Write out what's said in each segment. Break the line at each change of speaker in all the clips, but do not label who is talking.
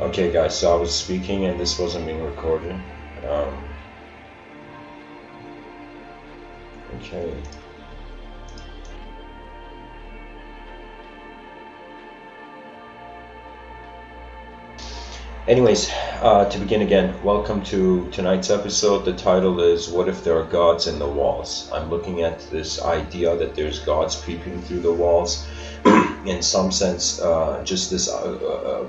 Okay guys, so I was speaking and this wasn't being recorded. Okay. Anyways, to begin again, welcome to tonight's episode. The title is What If There Are Gods in the Walls? I'm looking at this idea that there's gods peeping through the walls. In some sense, just this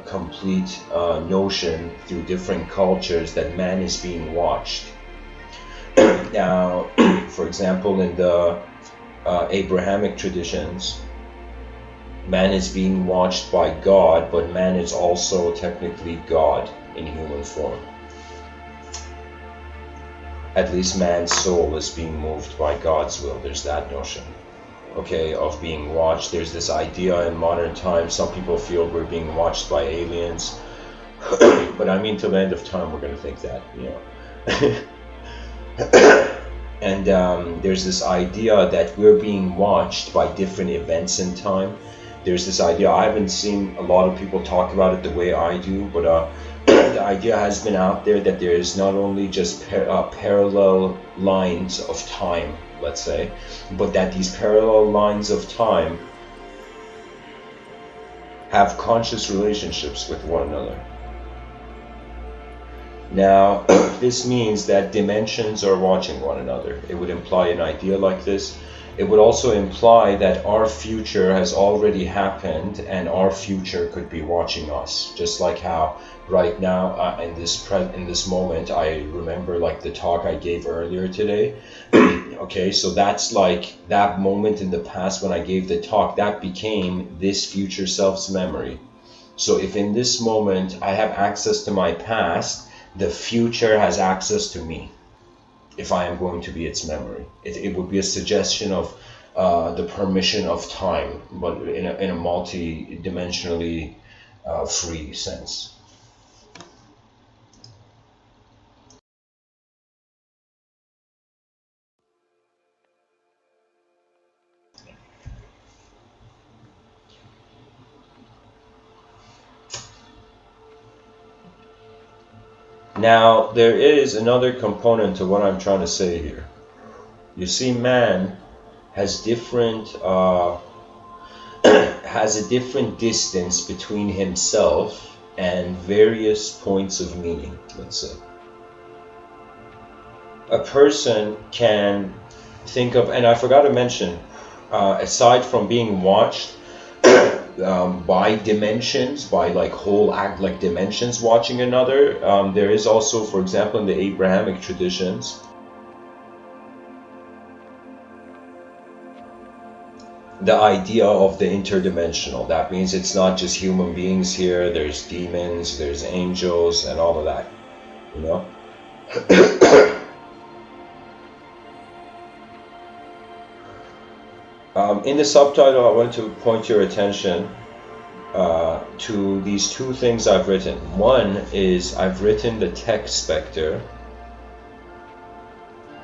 complete notion through different cultures that man is being watched. Now, for example, in the Abrahamic traditions, man is being watched by God, but man is also technically God in human form. At least man's soul is being moved by God's will. There's that notion, okay, of being watched. There's this idea in modern times, some people feel we're being watched by aliens. But I mean, till the end of time, we're going to think that, you know. And there's this idea that we're being watched by different events in time. There's this idea, I haven't seen a lot of people talk about it the way I do, but the idea has been out there that there is not only just parallel lines of time, let's say, but that these parallel lines of time have conscious relationships with one another. Now, this means that dimensions are watching one another. It would imply an idea like this. It would also imply that our future has already happened and our future could be watching us. Just like how right now, in this moment, I remember like the talk I gave earlier today. Okay, so that's like that moment in the past when I gave the talk, that became this future self's memory. So if in this moment I have access to my past, the future has access to me. If I am going to be its memory, it would be a suggestion of the permission of time, but in a multi-dimensionally free sense. Now, there is another component to what I'm trying to say here. You see, man has has a different distance between himself and various points of meaning, let's say. A person can think of, and I forgot to mention, aside from being watched, by dimensions, by like whole act, like dimensions watching another. There is also, for example, in the Abrahamic traditions, the idea of the interdimensional. That means it's not just human beings here, there's demons, there's angels, and all of that, you know. In the subtitle, I want to point your attention to these two things I've written. One is I've written the Tech-Specte,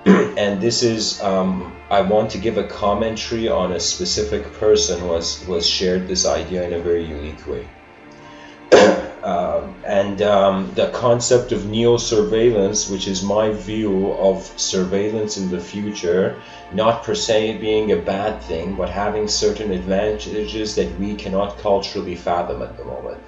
and this is I want to give a commentary on a specific person who was shared this idea in a very unique way. The concept of neo-surveillance, which is my view of surveillance in the future, not per se being a bad thing, but having certain advantages that we cannot culturally fathom at the moment.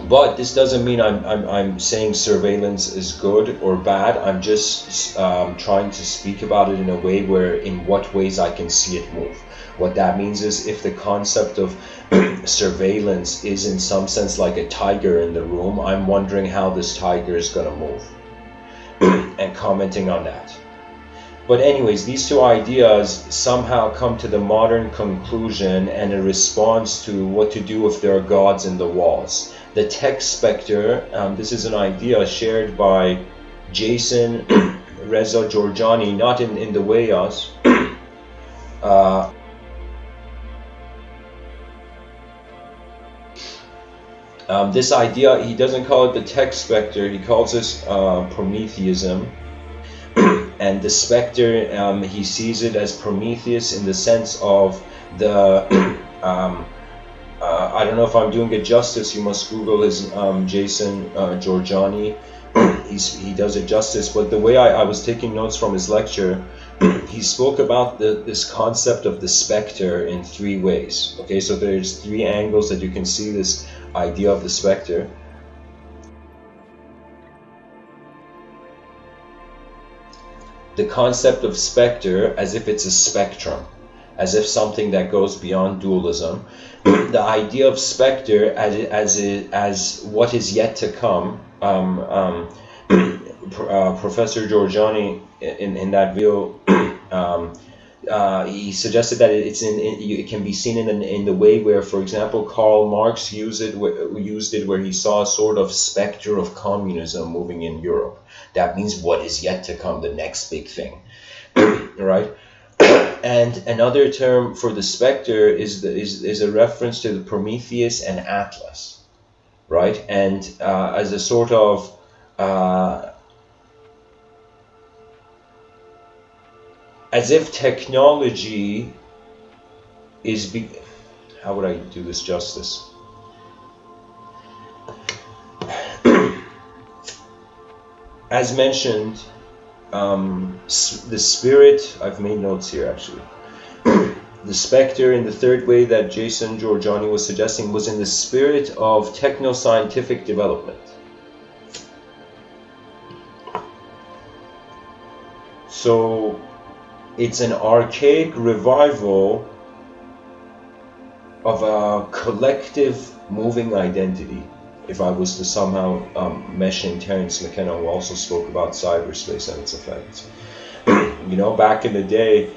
But this doesn't mean I'm saying surveillance is good or bad. I'm just trying to speak about it in a way where, in what ways I can see it move. What that means is, if the concept of surveillance is in some sense like a tiger in the room, I'm wondering how this tiger is going to move and commenting on that. But anyways, these two ideas somehow come to the modern conclusion and a response to what to do if there are gods in the walls. The Tech-Specte, this is an idea shared by Jason Reza Georgiani, not in the way us. This idea, he doesn't call it the Tech-Specte, he calls this Prometheism. And the specter, he sees it as Prometheus in the sense of The I don't know if I'm doing it justice. You must Google his Jason Giorgiani. He does it justice. But the way I was taking notes from his lecture, he spoke about this concept of the specter in three ways. Okay, so there's three angles that you can see this idea of the specter. The concept of specter as if it's a spectrum, as if something that goes beyond dualism. The idea of specter as what is yet to come. Professor Giorgiani in that video, he suggested that it can be seen in the way where, for example, Karl Marx used it where he saw a sort of specter of communism moving in Europe. That means what is yet to come, the next big thing, right? And another term for the specter is a reference to the Prometheus and Atlas, right? And as a sort of as if technology is how would I do this justice? As mentioned, the spirit, I've made notes here actually. The specter in the third way that Jason Giorgiani was suggesting was in the spirit of techno-scientific development. So it's an archaic revival of a collective moving identity. If I was to somehow mesh in Terence McKenna, who also spoke about cyberspace and its effects. You know, back in the day,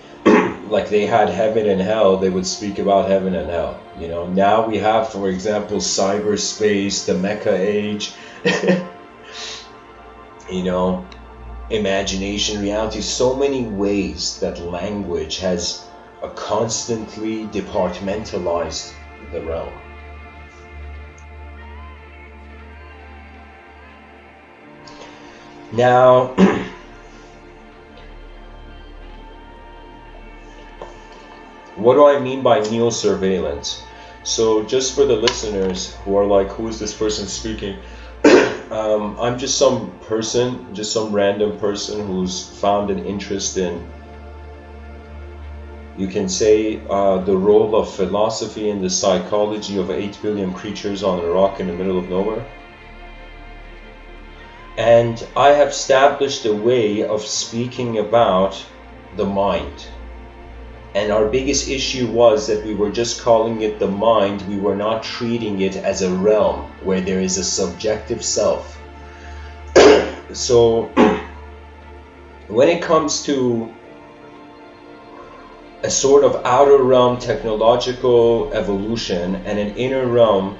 like they had heaven and hell, they would speak about heaven and hell. You know, now we have, for example, cyberspace, the Mecha age, you know, imagination, reality, so many ways that language has constantly departmentalized the realm. Now, what do I mean by neo-surveillance? So just for the listeners who are like, who is this person speaking? I'm just some person, just some random person who's found an interest in, you can say, the role of philosophy in the psychology of 8 billion creatures on a rock in the middle of nowhere. And I have established a way of speaking about the mind. And our biggest issue was that we were just calling it the mind. We were not treating it as a realm where there is a subjective self. So when it comes to a sort of outer realm technological evolution and an inner realm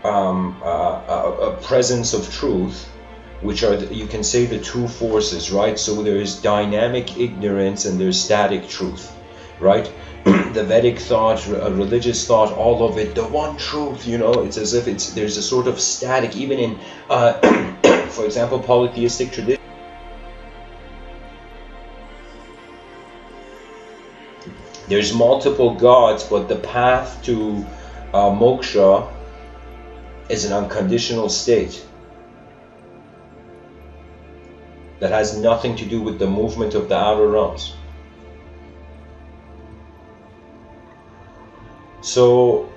a presence of truth, which are, you can say, the two forces, right? So there is dynamic ignorance and there's static truth, right? The Vedic thought, religious thought, all of it, the one truth, you know, it's as if there's a sort of static, even in, for example, polytheistic tradition. There's multiple gods, but the path to moksha is an unconditional state that has nothing to do with the movement of the outer realms. So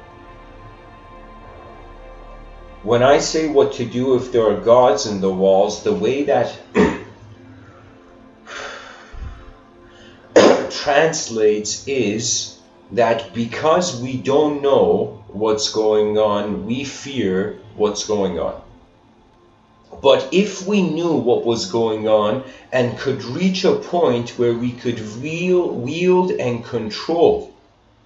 when I say what to do if there are gods in the walls, the way that translates is that because we don't know what's going on, we fear what's going on. But if we knew what was going on and could reach a point where we could wield and control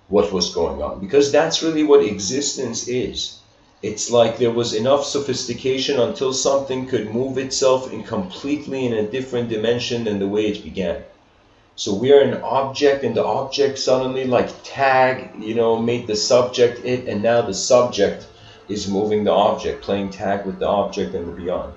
what was going on, because that's really what existence is. It's like there was enough sophistication until something could move itself completely in a different dimension than the way it began. So we are an object, and the object suddenly, like tag, you know, made the subject it, and now the subject is moving the object, playing tag with the object and the beyond.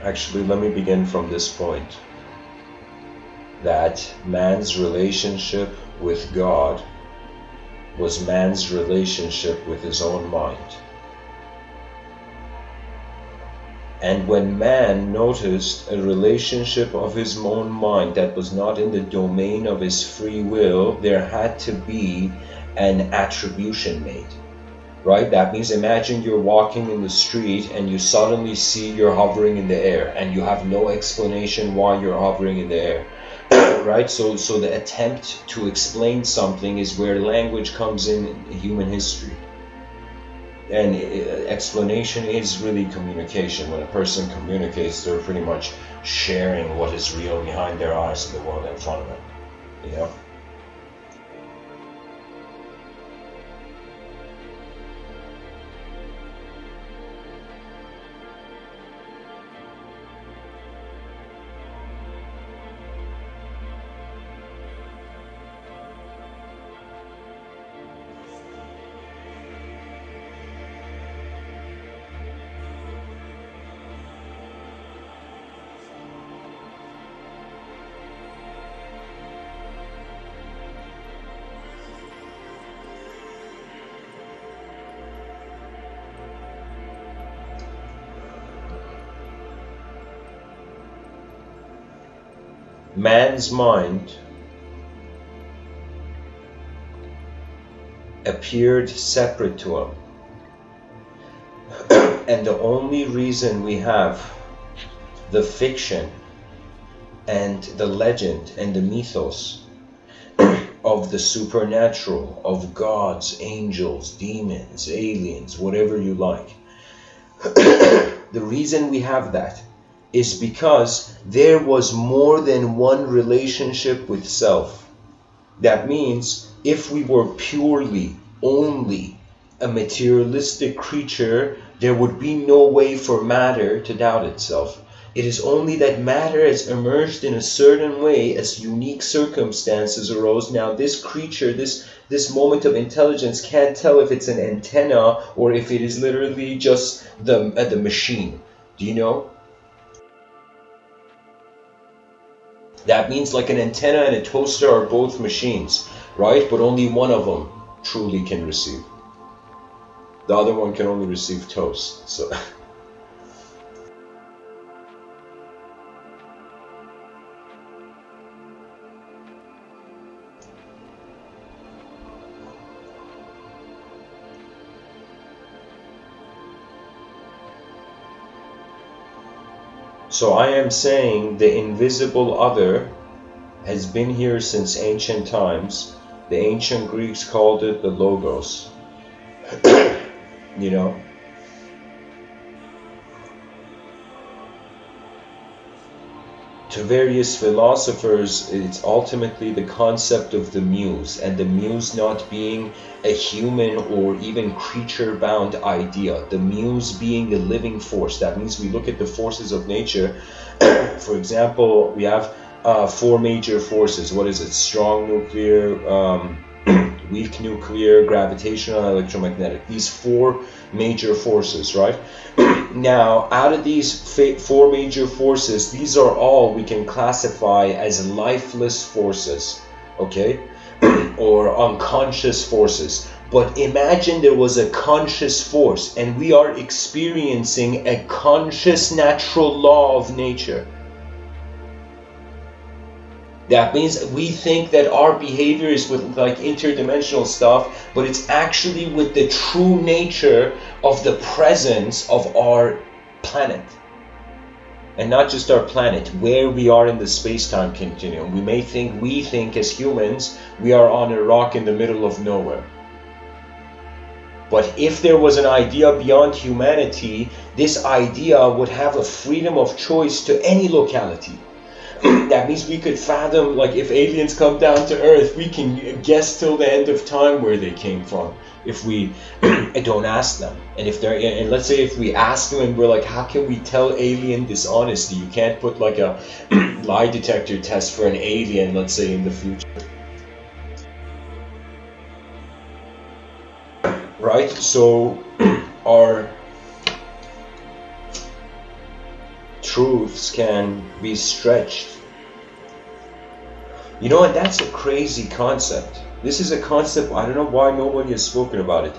Actually, let me begin from this point, that man's relationship with God was man's relationship with his own mind. And when man noticed a relationship of his own mind that was not in the domain of his free will, there had to be an attribution made. Right? That means imagine you're walking in the street and you suddenly see you're hovering in the air and you have no explanation why you're hovering in the air. Right? So the attempt to explain something is where language comes in human history. And explanation is really communication. When a person communicates, they're pretty much sharing what is real behind their eyes in the world in front of them. You know? Man's mind appeared separate to him. And the only reason we have the fiction and the legend and the mythos of the supernatural, of gods, angels, demons, aliens, whatever you like, the reason we have that is because there was more than one relationship with self. That means if we were purely, only a materialistic creature, there would be no way for matter to doubt itself. It is only that matter has emerged in a certain way as unique circumstances arose. Now this creature, this moment of intelligence can't tell if it's an antenna or if it is literally just the machine. Do you know? That means like an antenna and a toaster are both machines, right? But only one of them truly can receive. The other one can only receive toast. So I am saying the invisible other has been here since ancient times. The ancient Greeks called it the Logos. You know? To various philosophers, it's ultimately the concept of the muse, and the muse not being a human or even creature-bound idea. The muse being a living force. That means we look at the forces of nature. For example, we have four major forces. What is it? Strong nuclear, weak nuclear, gravitational, electromagnetic. These four major forces, right? Now, out of these four major forces, these are all we can classify as lifeless forces, okay? Or unconscious forces. But imagine there was a conscious force and we are experiencing a conscious natural law of nature. That means we think that our behavior is with like interdimensional stuff, but it's actually with the true nature of the presence of our planet. And not just our planet, where we are in the space-time continuum. We think as humans, we are on a rock in the middle of nowhere. But if there was an idea beyond humanity, this idea would have a freedom of choice to any locality. That means we could fathom, like if aliens come down to Earth, we can guess till the end of time where they came from if we don't ask them. And if they're, and let's say if we ask them and we're like, how can we tell alien dishonesty? You can't put like a lie detector test for an alien, let's say in the future. Right? So our truths can be stretched. You know, and that's a crazy concept. This is a concept, I don't know why nobody has spoken about it.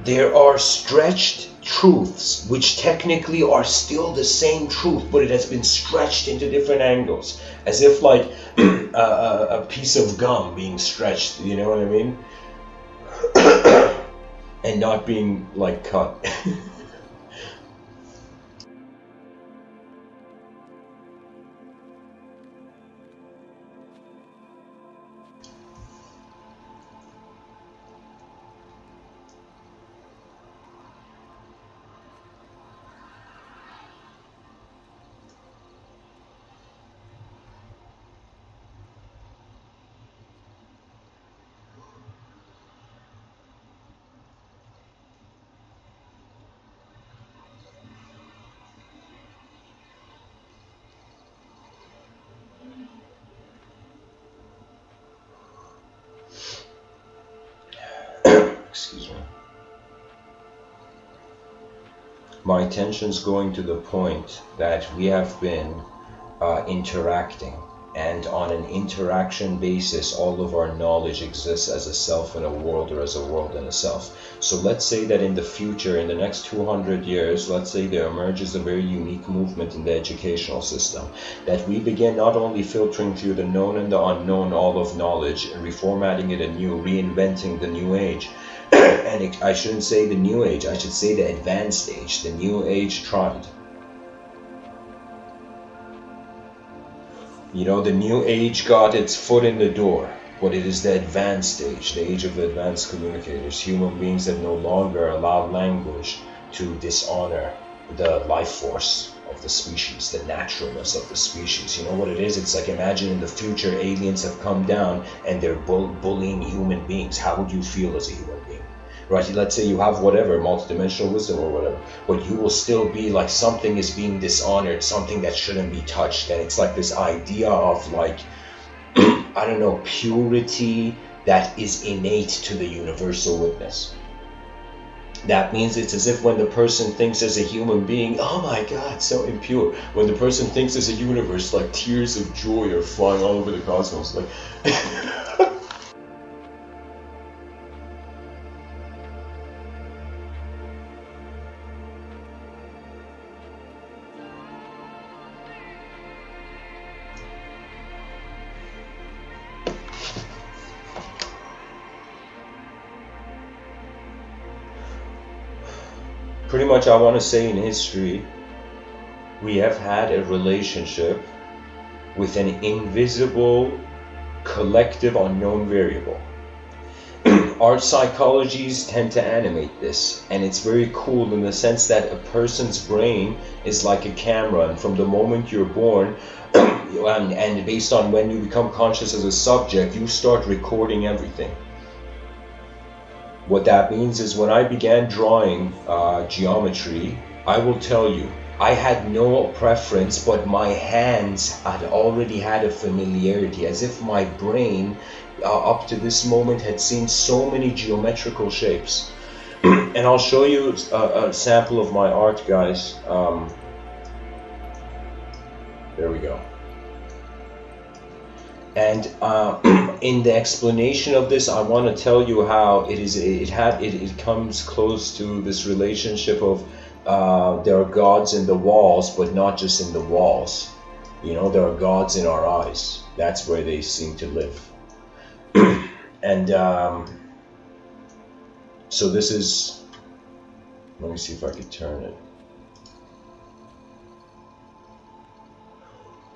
There are stretched truths, which technically are still the same truth, but it has been stretched into different angles. As if like a piece of gum being stretched, you know what I mean? And not being like cut. Excuse me. My attention's going to the point that we have been interacting, and on an interaction basis, all of our knowledge exists as a self and a world, or as a world and a self. So let's say that in the future, in the next 200 years, let's say there emerges a very unique movement in the educational system, that we begin not only filtering through the known and the unknown all of knowledge, and reformatting it anew, reinventing the new age. And I shouldn't say the new age, I should say the advanced age. The new age tried. You know, the new age got its foot in the door, but it is the advanced age, the age of the advanced communicators, human beings that no longer allow language to dishonor the life force of the species, the naturalness of the species. You know what it is? It's like, imagine in the future aliens have come down and they're bullying human beings. How would you feel as a human being? Right? Let's say you have whatever, multidimensional wisdom or whatever, but you will still be like, something is being dishonored, something that shouldn't be touched. And it's like this idea of like, I don't know, purity that is innate to the universal witness. That means it's as if when the person thinks as a human being, oh my God, so impure. When the person thinks as a universe, like tears of joy are flying all over the cosmos. Like pretty much, I want to say in history, we have had a relationship with an invisible, collective, unknown variable. Art psychologies tend to animate this, and it's very cool in the sense that a person's brain is like a camera, and from the moment you're born, and based on when you become conscious as a subject, you start recording everything. What that means is, when I began drawing geometry, I will tell you, I had no preference, but my hands had already had a familiarity, as if my brain up to this moment had seen so many geometrical shapes. And I'll show you a sample of my art, guys. There we go. And in the explanation of this, I want to tell you how it comes close to this relationship of there are gods in the walls, but not just in the walls. You know, there are gods in our eyes. That's where they seem to live. And so this is, let me see if I can turn it.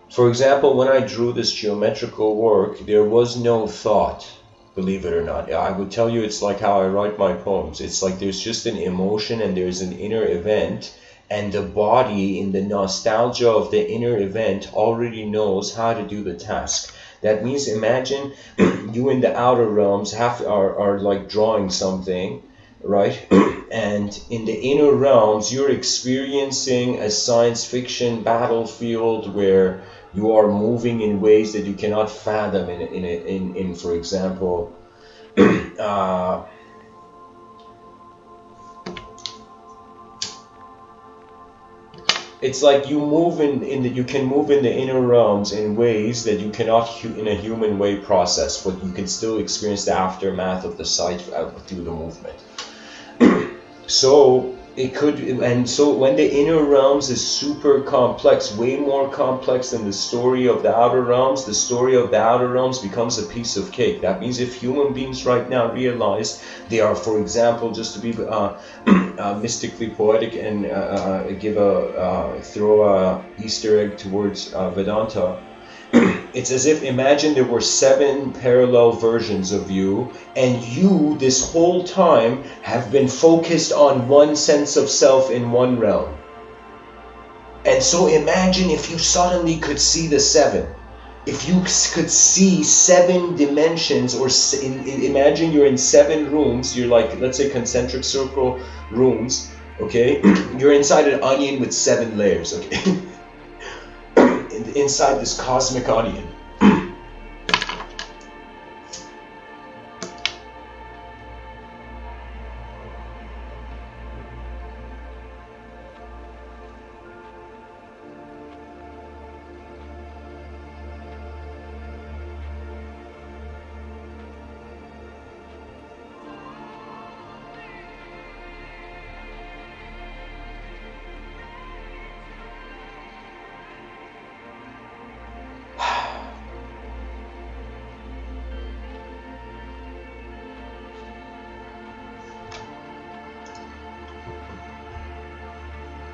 For example, when I drew this geometrical work, there was no thought, believe it or not. I would tell you, it's like how I write my poems. It's like there's just an emotion and there's an inner event, and the body, in the nostalgia of the inner event, already knows how to do the task. That means, imagine you in the outer realms are like drawing something, right? And in the inner realms, you're experiencing a science fiction battlefield where you are moving in ways that you cannot fathom in for example, It's like you move you can move in the inner realms in ways that you cannot in a human way process, but you can still experience the aftermath of the sight through the movement. So it could, and so when the inner realms is super complex, way more complex than the story of the outer realms, the story of the outer realms becomes a piece of cake. That means if human beings right now realize they are, for example, just to be mystically poetic and throw a Easter egg towards Vedanta, it's as if, imagine there were 7 parallel versions of you, and you this whole time have been focused on one sense of self in one realm. And so imagine if you suddenly could see the 7. If you could see 7 dimensions, or imagine you're in 7 rooms, you're like, let's say concentric circle rooms, okay? You're inside an onion with 7 layers, okay? Inside this cosmic onion.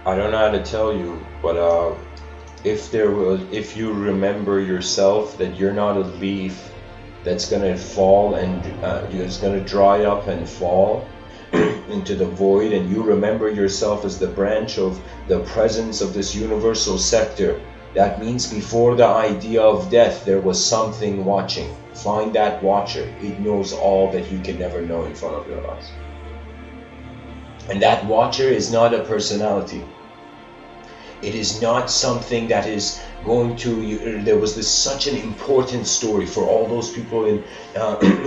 I don't know how to tell you, but if you remember yourself that you're not a leaf that's gonna fall and it's gonna dry up and fall into the void, and you remember yourself as the branch of the presence of this universal sector, that means before the idea of death there was something watching. Find that watcher. It knows all that you can never know in front of your eyes. And that watcher is not a personality. It is not something that is going to, there was such an important story for all those people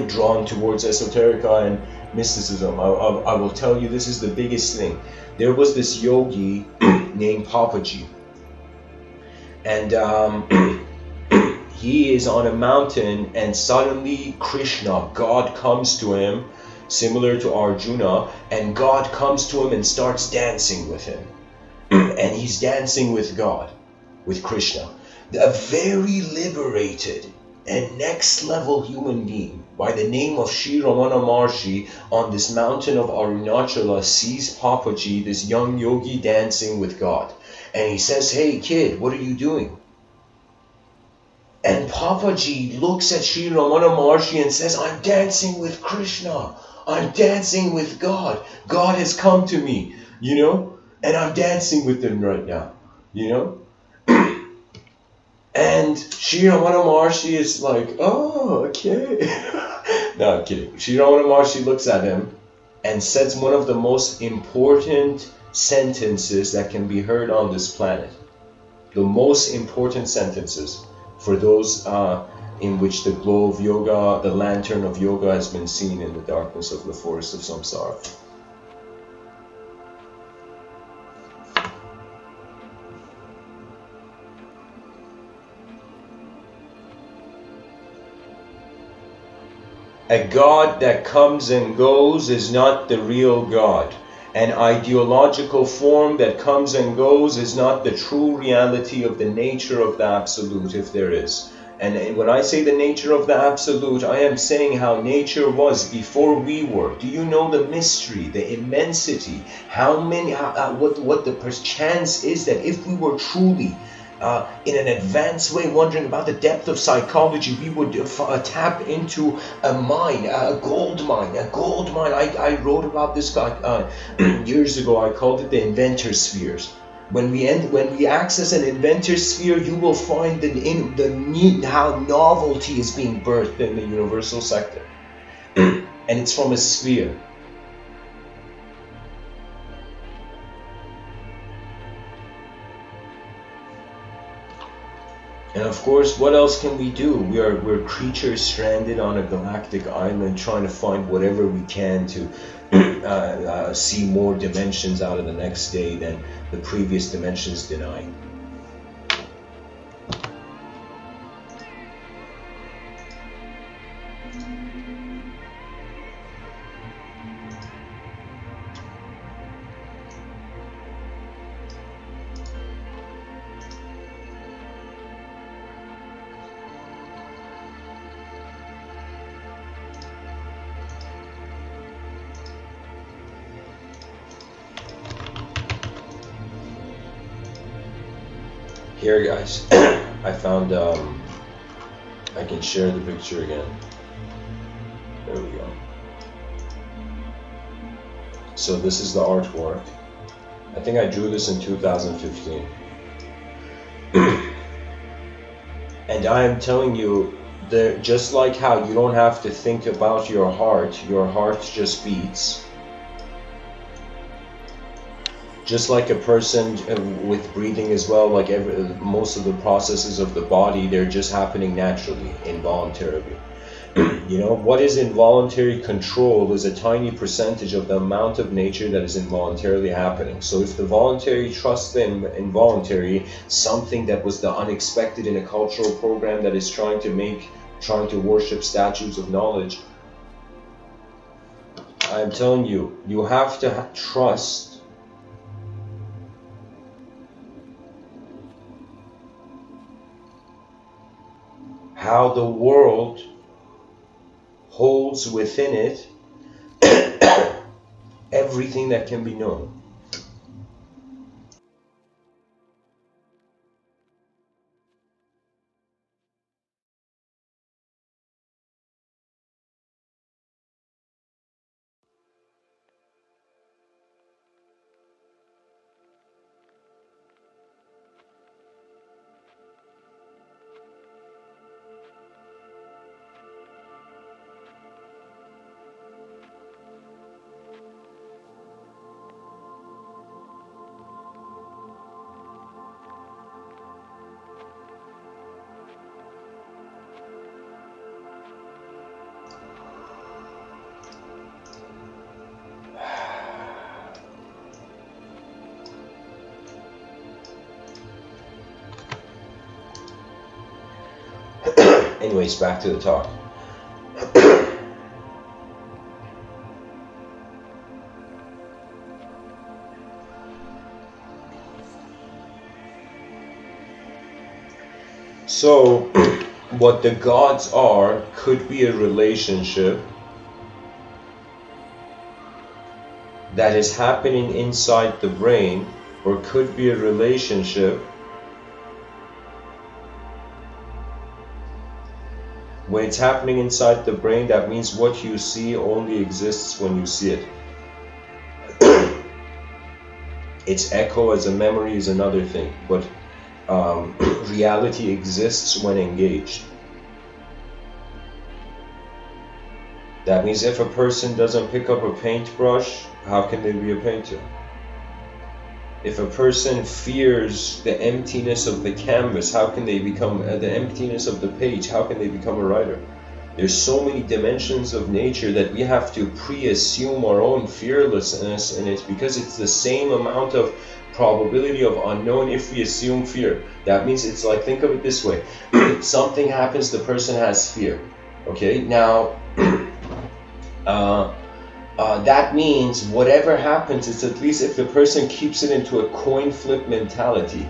drawn towards esoterica and mysticism. I will tell you, this is the biggest thing. There was this yogi named Papaji, and he is on a mountain, and suddenly Krishna, God, comes to him, similar to Arjuna, and God comes to him and starts dancing with him. And he's dancing with God, with Krishna. A very liberated and next level human being by the name of Sri Ramana Maharshi on this mountain of Arunachala sees Papaji, this young yogi, dancing with God. And he says, "Hey kid, what are you doing?" And Papaji looks at Sri Ramana Maharshi and says, "I'm dancing with Krishna. I'm dancing with God. God has come to me, you know? And I'm dancing with them right now, you know?" And Sri Ramana Maharshi is like, "Oh, okay." No, I'm kidding. Sri Ramana Maharshi looks at him and says one of the most important sentences that can be heard on this planet. The most important sentences for those in which the glow of yoga, the lantern of yoga, has been seen in the darkness of the forest of samsara. A God that comes and goes is not the real God. An ideological form that comes and goes is not the true reality of the nature of the Absolute, if there is. And when I say the nature of the Absolute, I am saying how nature was before we were. Do you know the mystery, the immensity? What the chance is that if we were truly in an advanced way wondering about the depth of psychology, we would tap into a mine, a gold mine. I wrote about this years ago. I called it the inventor spheres. When we access an inventor sphere, you will find how novelty is being birthed in the universal sector. And it's from a sphere. And of course, what else can we do? We're creatures stranded on a galactic island trying to find whatever we can to see more dimensions out of the next day than the previous dimensions denied. Here guys, I found, I can share the picture again. There we go. So this is the artwork. I think I drew this in 2015. And I am telling you, just like how you don't have to think about your heart just beats. Just like a person with breathing as well, like most of the processes of the body, they're just happening naturally, involuntarily. You know, what is involuntary control is a tiny percentage of the amount of nature that is involuntarily happening. So if the voluntary trusts the involuntary, something that was the unexpected in a cultural program that is trying to worship statues of knowledge, I'm telling you, you have to trust how the world holds within it everything that can be known. Anyways, back to the talk. So, what the gods are could be a relationship that is happening inside the brain, or could be a relationship when it's happening inside the brain. That means what you see only exists when you see it. Its echo as a memory is another thing, but reality exists when engaged. That means if a person doesn't pick up a paintbrush, how can they be a painter? If a person fears the emptiness of the canvas, how can they become the emptiness of the page? How can they become a writer? There's so many dimensions of nature that we have to pre-assume our own fearlessness in it, because it's the same amount of probability of unknown if we assume fear. That means it's like, think of it this way. Something happens, the person has fear. Okay, now that means whatever happens, it's at least if the person keeps it into a coin flip mentality.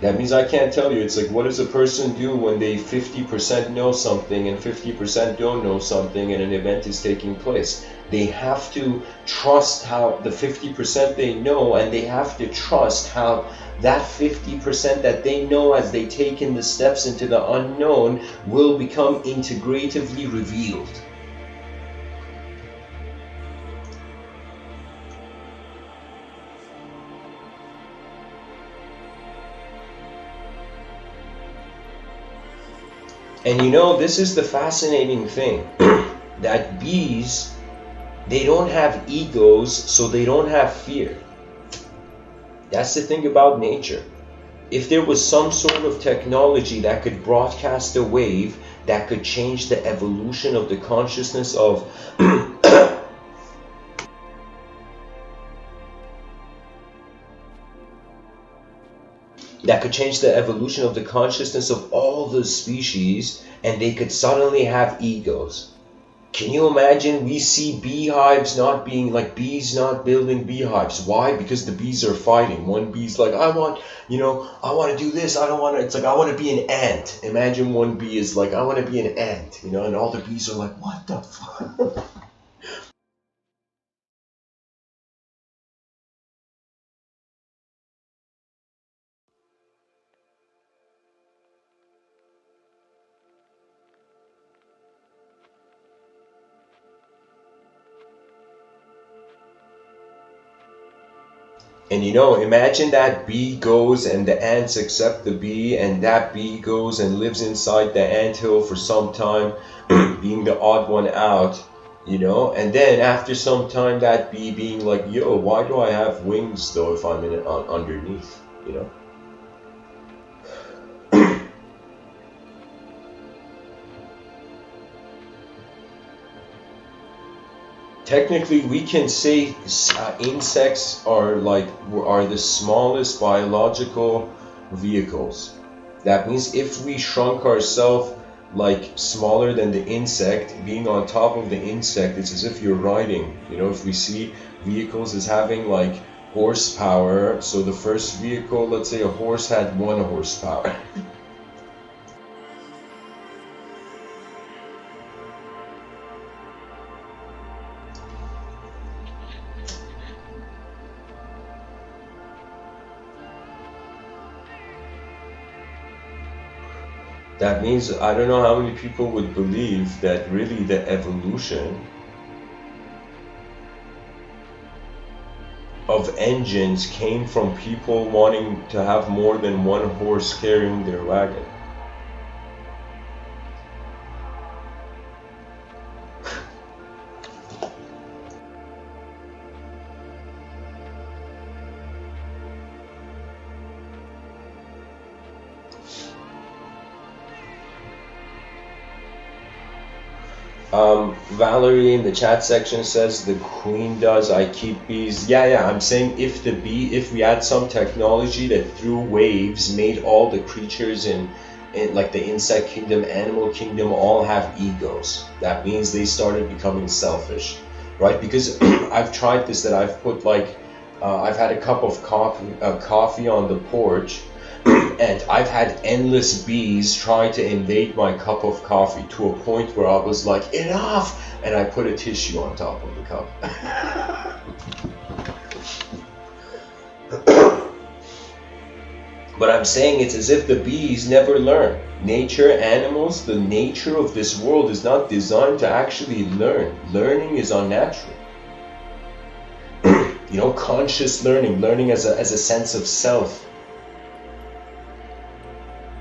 That means I can't tell you. It's like, what does a person do when they 50% know something and 50% don't know something and an event is taking place? They have to trust how the 50% they know, and they have to trust how that 50% that they know, as they take in the steps into the unknown, will become integratively revealed. And you know, this is the fascinating thing, that bees, they don't have egos, so they don't have fear. That's the thing about nature. if there was some sort of technology that could broadcast a wave that could change the evolution of the consciousness of that could change the evolution of the consciousness of all the species, and they could suddenly have egos. Can you imagine? We see beehives not being like bees not building beehives. Why? Because the bees are fighting. One bee's like, I want to do this. I don't want to. It's like, I want to be an ant. Imagine one bee is like, I want to be an ant, and all the bees are like, what the fuck? And imagine that bee goes and the ants accept the bee, and that bee goes and lives inside the anthill for some time, being the odd one out, and then after some time that bee being like, yo, why do I have wings though if I'm underneath, Technically, we can say insects are the smallest biological vehicles. That means if we shrunk ourselves like smaller than the insect, being on top of the insect, it's as if you're riding. If we see vehicles as having like horsepower, so the first vehicle, let's say a horse had 1 horsepower. That means I don't know how many people would believe that really the evolution of engines came from people wanting to have more than 1 horse carrying their wagon. Valerie in the chat section says the queen does, I keep bees. Yeah, I'm saying if we had some technology that through waves made all the creatures in like the insect kingdom, animal kingdom, all have egos. That means they started becoming selfish, right? Because I've tried this, that I've put I've had a cup of coffee on the porch, and I've had endless bees try to invade my cup of coffee to a point where I was like, enough! And I put a tissue on top of the cup. But I'm saying it's as if the bees never learn. Nature, animals, the nature of this world is not designed to actually learn. Learning is unnatural. Conscious learning as a sense of self.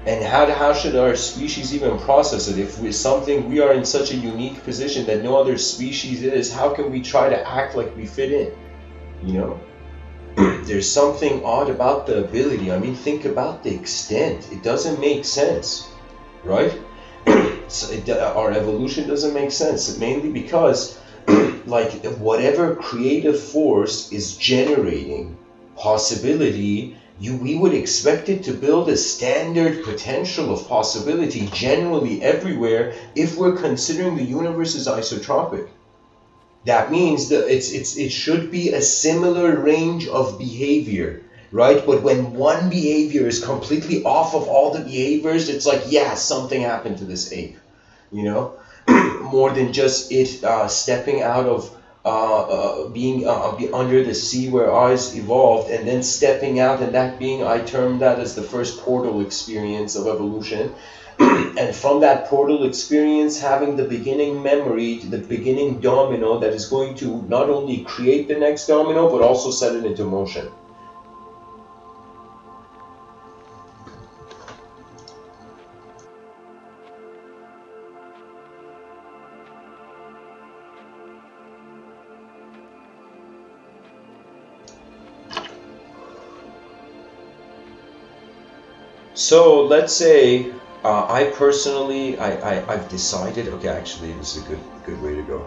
And how should our species even process it? If we are in such a unique position that no other species is, how can we try to act like we fit in? There's something odd about the ability. I mean, think about the extent. It doesn't make sense, right? Our evolution doesn't make sense, mainly because whatever creative force is generating possibility, we would expect it to build a standard potential of possibility generally everywhere if we're considering the universe as isotropic. That means that it should be a similar range of behavior, right? But when one behavior is completely off of all the behaviors, it's like, yeah, something happened to this ape, more than just it stepping out of being under the sea where eyes evolved, and then stepping out, and that being, I term that as the first portal experience of evolution. And from that portal experience, having the beginning memory, the beginning domino that is going to not only create the next domino, but also set it into motion. So let's say I personally, I've decided. Okay, actually, this is a good way to go.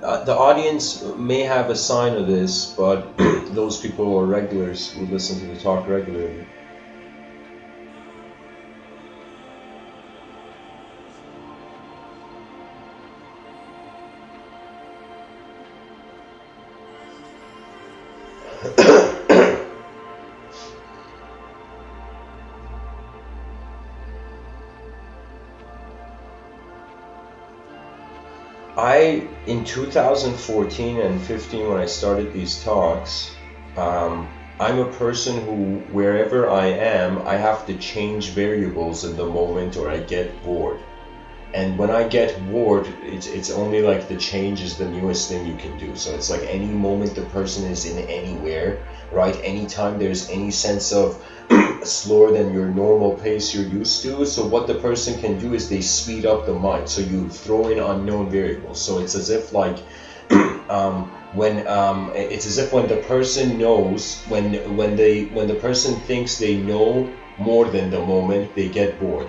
The audience may have a sign of this, but those people who are regulars who listen to the talk regularly. In 2014 and 15, when I started these talks, I'm a person who, wherever I am, I have to change variables in the moment or I get bored. And when I get bored, it's only like the change is the newest thing you can do. So it's like any moment the person is in anywhere, right? Anytime there's any sense of slower than your normal pace you're used to. So what the person can do is they speed up the mind. So you throw in unknown variables. So it's as if like it's as if when the person knows, when the person thinks they know more than the moment, they get bored.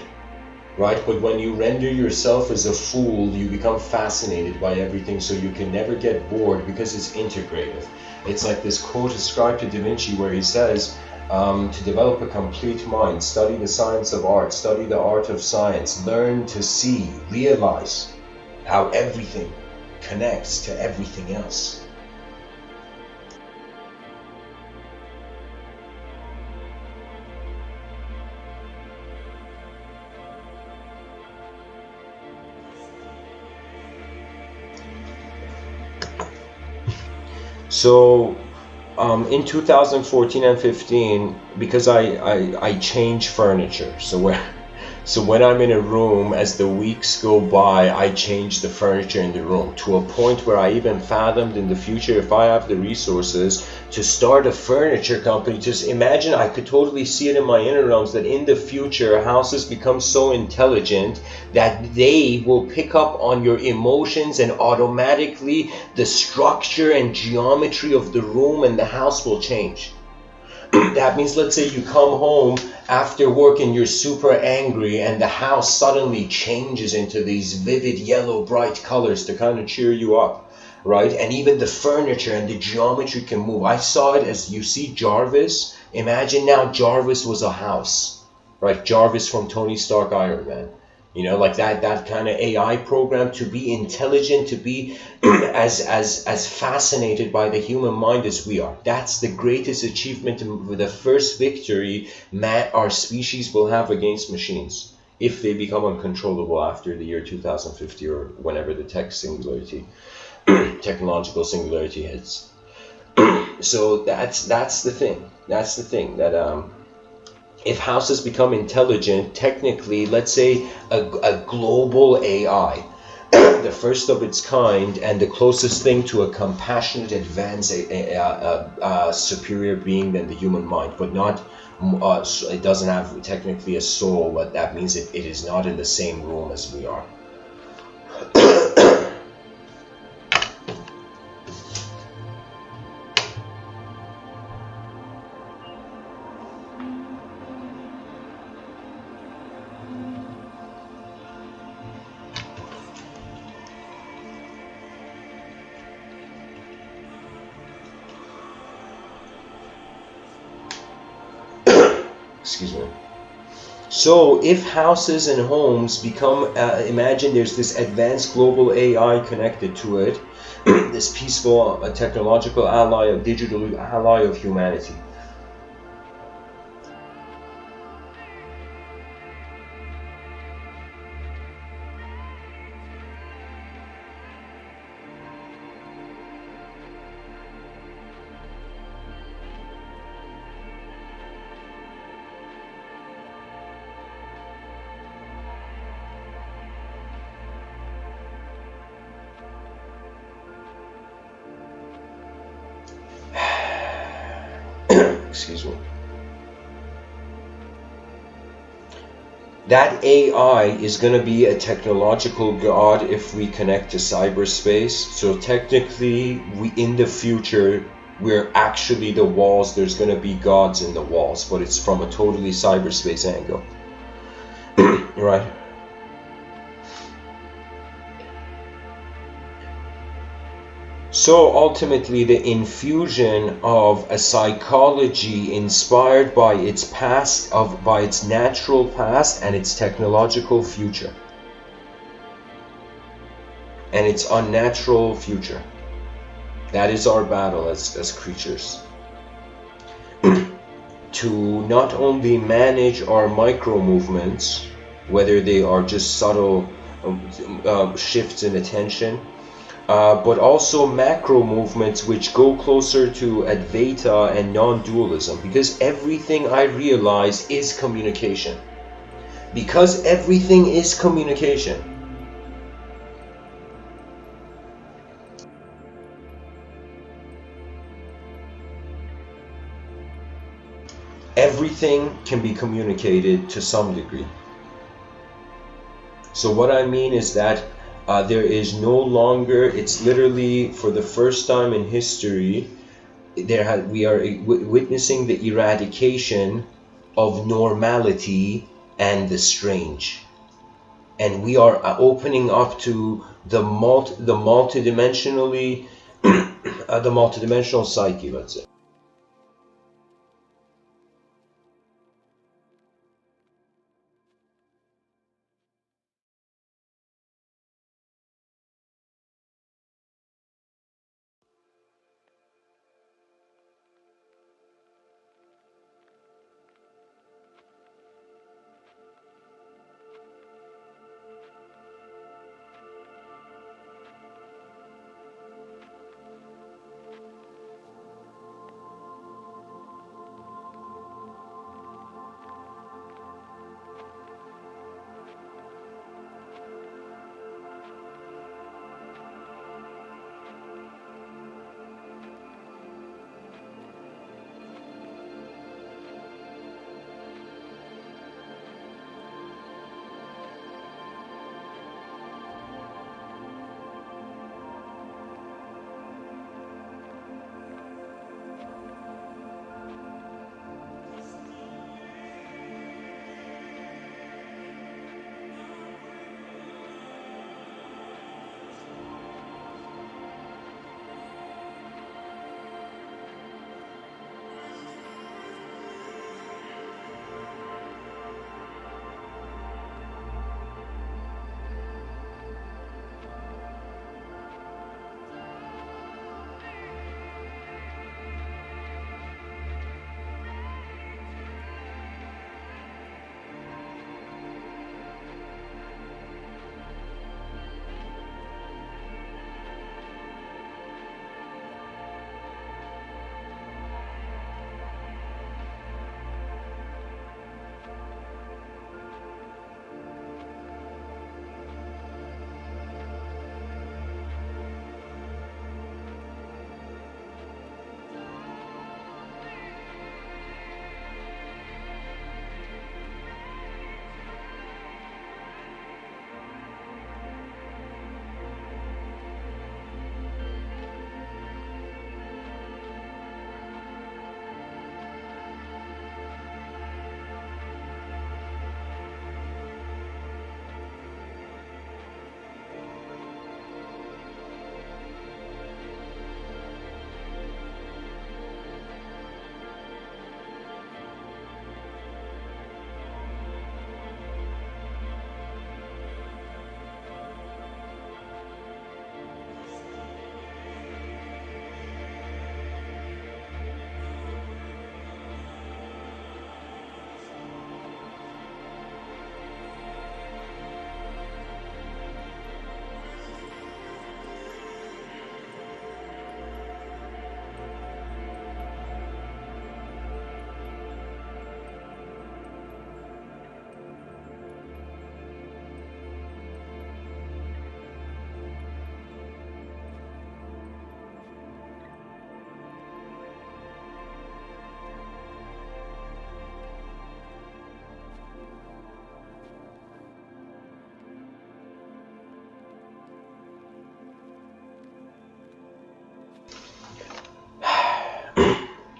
Right? But when you render yourself as a fool, you become fascinated by everything, so you can never get bored because it's integrative. It's like this quote ascribed to Da Vinci where he says, to develop a complete mind, study the science of art, study the art of science, learn to see, realize how everything connects to everything else. So in 2014 and 15, because I change furniture, so when I'm in a room, as the weeks go by, I change the furniture in the room to a point where I even fathomed in the future, if I have the resources to start a furniture company. Just imagine, I could totally see it in my inner realms that in the future houses become so intelligent that they will pick up on your emotions, and automatically the structure and geometry of the room and the house will change. That means, let's say you come home after work and you're super angry, and the house suddenly changes into these vivid yellow bright colors to kind of cheer you up, right? And even the furniture and the geometry can move. I saw it as, you see Jarvis. Imagine now Jarvis was a house, right? Jarvis from Tony Stark Iron Man. You know, like that kind of AI program, to be intelligent, to be as fascinated by the human mind as we are. That's the greatest achievement, the first victory our species will have against machines, if they become uncontrollable after the year 2050 or whenever the technological singularity hits. So that's the thing. That's the thing, that if houses become intelligent, technically, let's say a global AI, the first of its kind and the closest thing to a compassionate, advanced, superior being than the human mind, but not, it doesn't have technically a soul, but that means it is not in the same room as we are. Excuse me. So if houses and homes become, imagine there's this advanced global AI connected to it, this peaceful technological ally, a digital ally of humanity. Excuse me. That AI is going to be a technological god if we connect to cyberspace. So technically, in the future, where actually the walls, there's going to be gods in the walls, but it's from a totally cyberspace angle. Right? So ultimately, the infusion of a psychology inspired by its past, by its natural past and its technological future, and its unnatural future. That is our battle as creatures. To not only manage our micro movements, whether they are just subtle shifts in attention, but also macro movements which go closer to Advaita and non-dualism, because everything I realize is communication. Because everything is communication. Everything can be communicated to some degree. So what I mean is that there is no longer, it's literally for the first time in history, we are witnessing the eradication of normality and the strange. And we are opening up to the multidimensionally, the multidimensional psyche, let's say.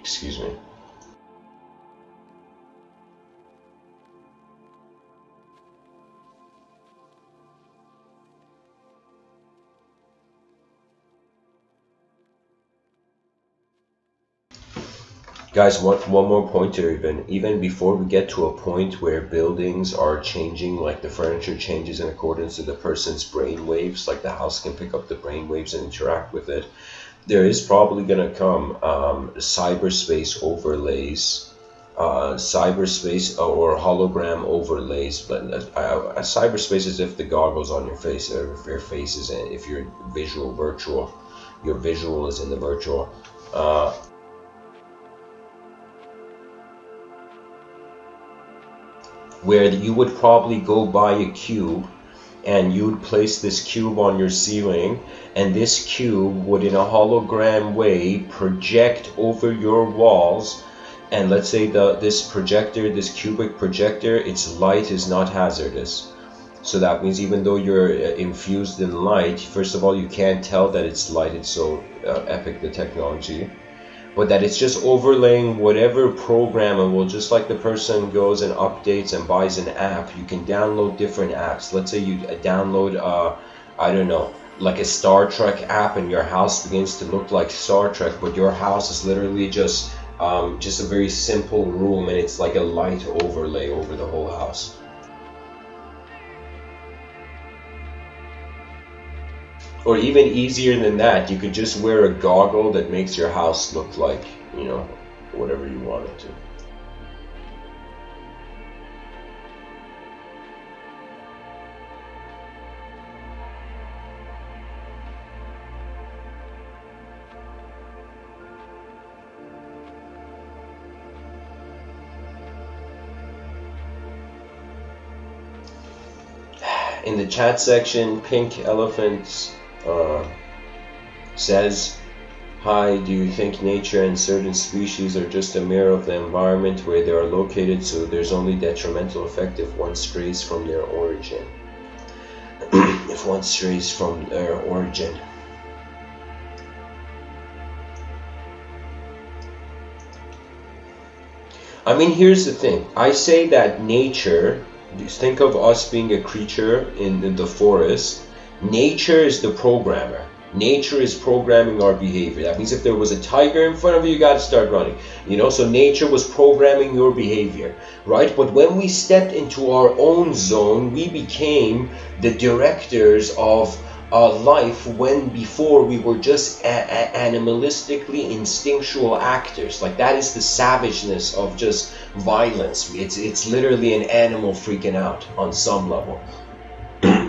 Excuse me. Guys, one more pointer even before we get to a point where buildings are changing, like the furniture changes in accordance to the person's brain waves, like the house can pick up the brain waves and interact with it. There is probably going to come cyberspace overlays, cyberspace or hologram overlays, but cyberspace is if the goggles on your face, or if your face is in, if you're virtual, your visual is in the virtual. Where you would probably go buy a cube and you'd place this cube on your ceiling, and this cube would in a hologram way project over your walls. And let's say this projector, this cubic projector, its light is not hazardous. So that means even though you're infused in light, first of all, you can't tell that it's light. It's so epic, the technology. But that it's just overlaying whatever programmable, just like the person goes and updates and buys an app, you can download different apps. Let's say you download, I don't know, like a Star Trek app, and your house begins to look like Star Trek, but your house is literally just a very simple room, and it's like a light overlay over the whole house. Or even easier than that, you could just wear a goggle that makes your house look like, you know, whatever you want it to. In the chat section, Pink Elephants says, hi, do you think nature and certain species are just a mirror of the environment where they are located, so there's only detrimental effect if one strays from their origin? If one strays from their origin. I mean, here's the thing. I say that nature, think of us being a creature in the forest. Nature is the programmer. Nature is programming our behavior. That means if there was a tiger in front of you, you got to start running. You know, so nature was programming your behavior, right? But when we stepped into our own zone, we became the directors of life, when before we were just animalistically instinctual actors. Like, that is the savageness of just violence. It's literally an animal freaking out on some level,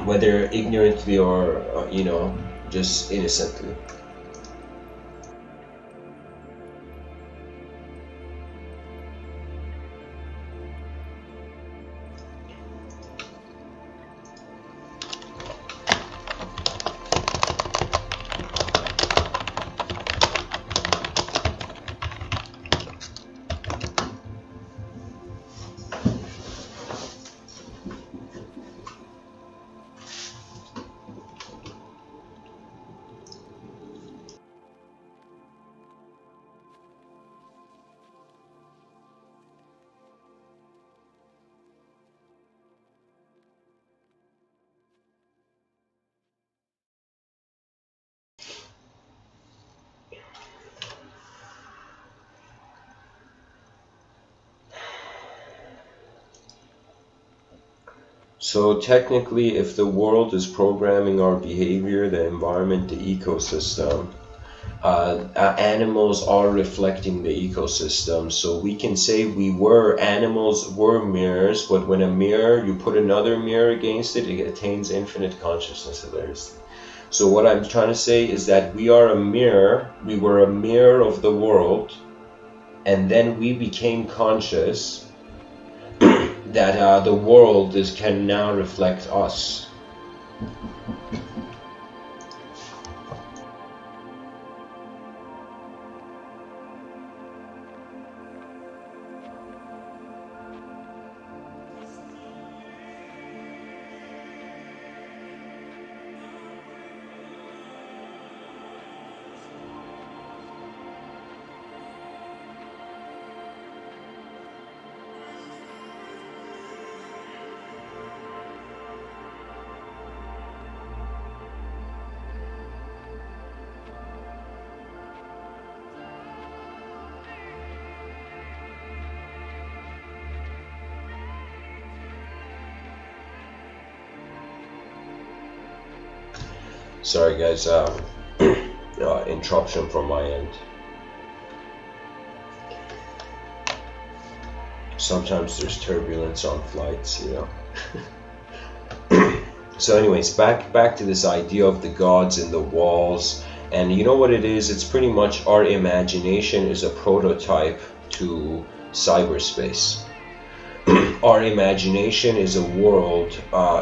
whether ignorantly or you know, just innocently. So technically, if the world is programming our behavior, the environment, the ecosystem, animals are reflecting the ecosystem. So we can say animals were mirrors, but when a mirror, you put another mirror against it, it attains infinite consciousness hilariously. So what I'm trying to say is that we are a mirror, we were a mirror of the world, and then we became conscious that the world can now reflect us. Sorry guys, interruption from my end. Sometimes there's turbulence on flights, you know. So anyways, back to this idea of the gods in the walls. And you know what it is? It's pretty much our imagination is a prototype to cyberspace. Our imagination is a world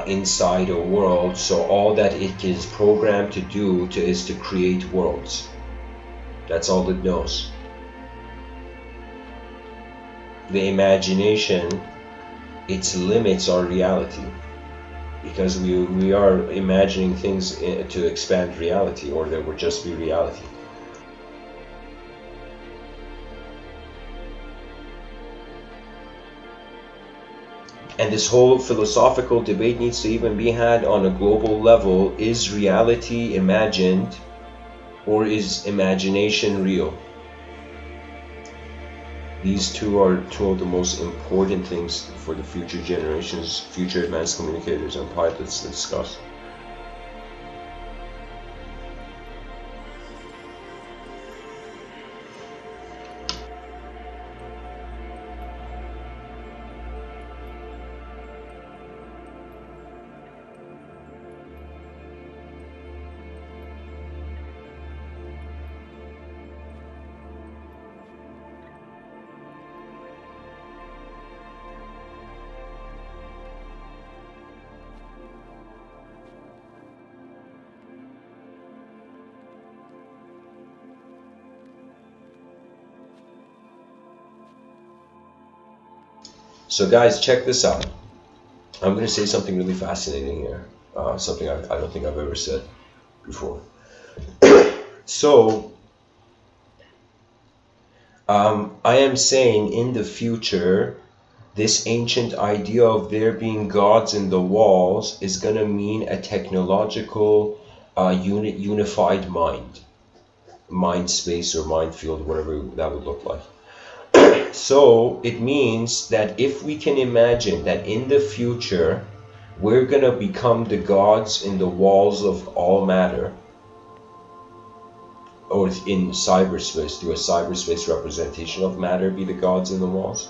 inside a world, so all that it is programmed to do is to create worlds. That's all it knows. The imagination, its limits are reality, because we are imagining things to expand reality, or there would just be reality. And this whole philosophical debate needs to even be had on a global level. Is reality imagined, or is imagination real? These two are two of the most important things for the future generations, future advanced communicators and pilots to discuss. So guys, check this out. I'm going to say something really fascinating here. Something I don't think I've ever said before. So, I am saying in the future, this ancient idea of there being gods in the walls is going to mean a technological unified mind space or mind field, whatever that would look like. So it means that if we can imagine that in the future we're going to become the gods in the walls of all matter, or in cyberspace, through a cyberspace representation of matter, be the gods in the walls.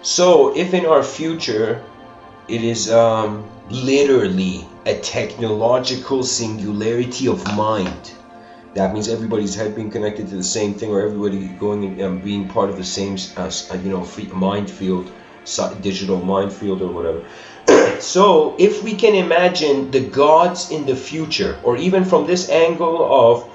So if in our future it is literally a technological singularity of mind, that means everybody's head being connected to the same thing, or everybody going and being part of the same mind field, digital mind field or whatever. So if we can imagine the gods in the future, or even from this angle of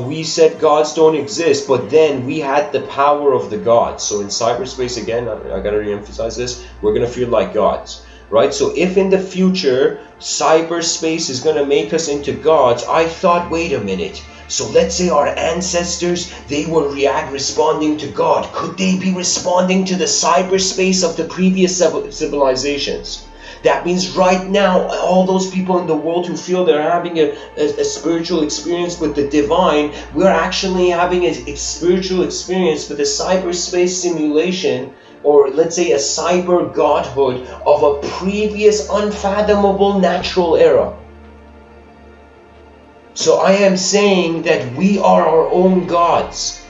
we said gods don't exist, but then we had the power of the gods. So in cyberspace, again, I gotta re-emphasize this, we're gonna feel like gods, right? So if in the future cyberspace is gonna make us into gods, I thought, wait a minute, so let's say our ancestors, they were responding to God. Could they be responding to the cyberspace of the previous civilizations? That means right now, all those people in the world who feel they're having a spiritual experience with the divine, we're actually having a spiritual experience with a cyberspace simulation, or let's say a cyber godhood of a previous unfathomable natural era. So I am saying that we are our own gods.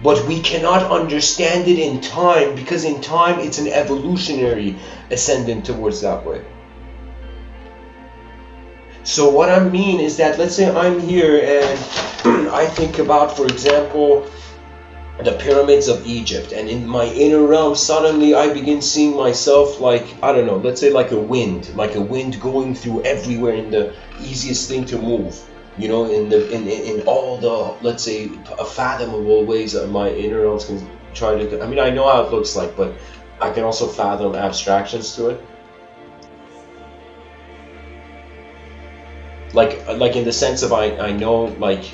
But we cannot understand it in time, because in time it's an evolutionary ascendant towards that way. So what I mean is that, let's say I'm here and I think about, for example, the pyramids of Egypt, and in my inner realm suddenly I begin seeing myself like, I don't know, let's say like a wind going through everywhere in the easiest thing to move. You know, in all the, let's say, fathomable ways that my inner realms can try to. I mean, I know how it looks like, but I can also fathom abstractions to it. Like in the sense of I know, like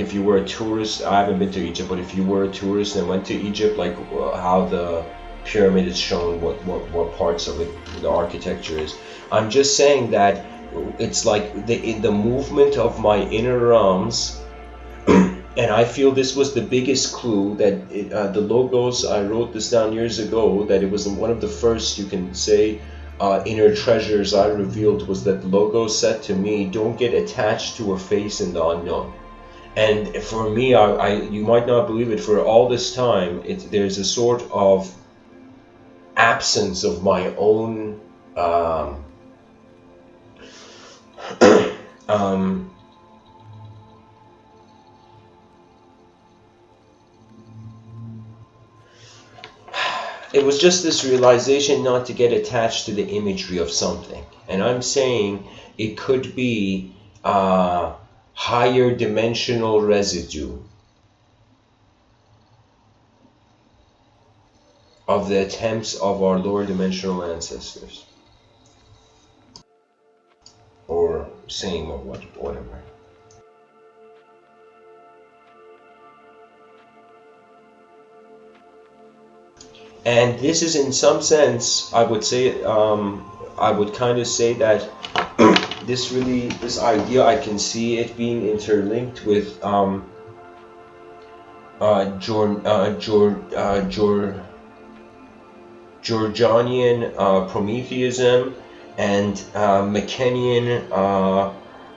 if you were a tourist, I haven't been to Egypt, but if you were a tourist and went to Egypt, like how the pyramid is shown, what parts of it the architecture is. I'm just saying that it's like the movement of my inner realms. And I feel this was the biggest clue that the logos, I wrote this down years ago, that it was one of the first, you can say, inner treasures I revealed, was that the logo said to me, don't get attached to a face in the unknown. And for me, you might not believe it, for all this time, there's a sort of absence of my own it was just this realization not to get attached to the imagery of something. And I'm saying it could be higher dimensional residue of the attempts of our lower dimensional ancestors, or same, or whatever. And this is, in some sense, I would say, I would kind of say that this idea, I can see it being interlinked with Georgian Prometheism and Mechanian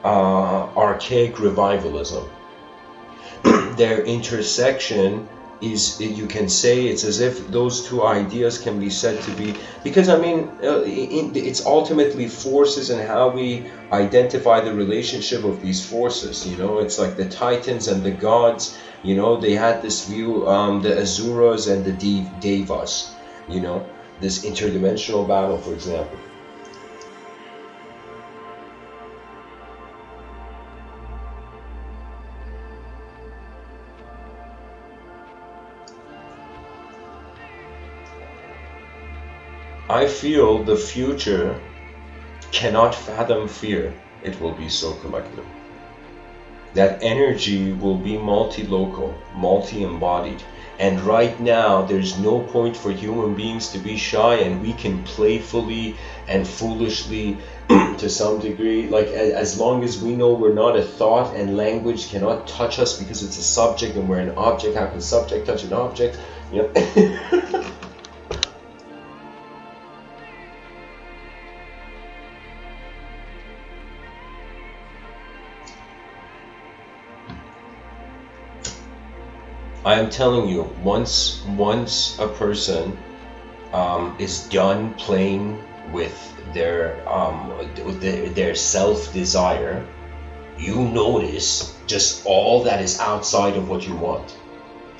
archaic revivalism. Their intersection is, you can say, it's as if those two ideas can be said to be, because I mean, it's ultimately forces and how we identify the relationship of these forces. You know, it's like the Titans and the gods. You know, they had this view, the Asuras and the Devas. You know, this interdimensional battle, for example. I feel the future cannot fathom fear. It will be so collective. That energy will be multi-local, multi-embodied. And right now, there's no point for human beings to be shy, and we can playfully and foolishly, to some degree, like as long as we know we're not a thought and language cannot touch us because it's a subject and we're an object, how can subject touch an object? You know? I am telling you, once a person is done playing with their self-desire, you notice just all that is outside of what you want,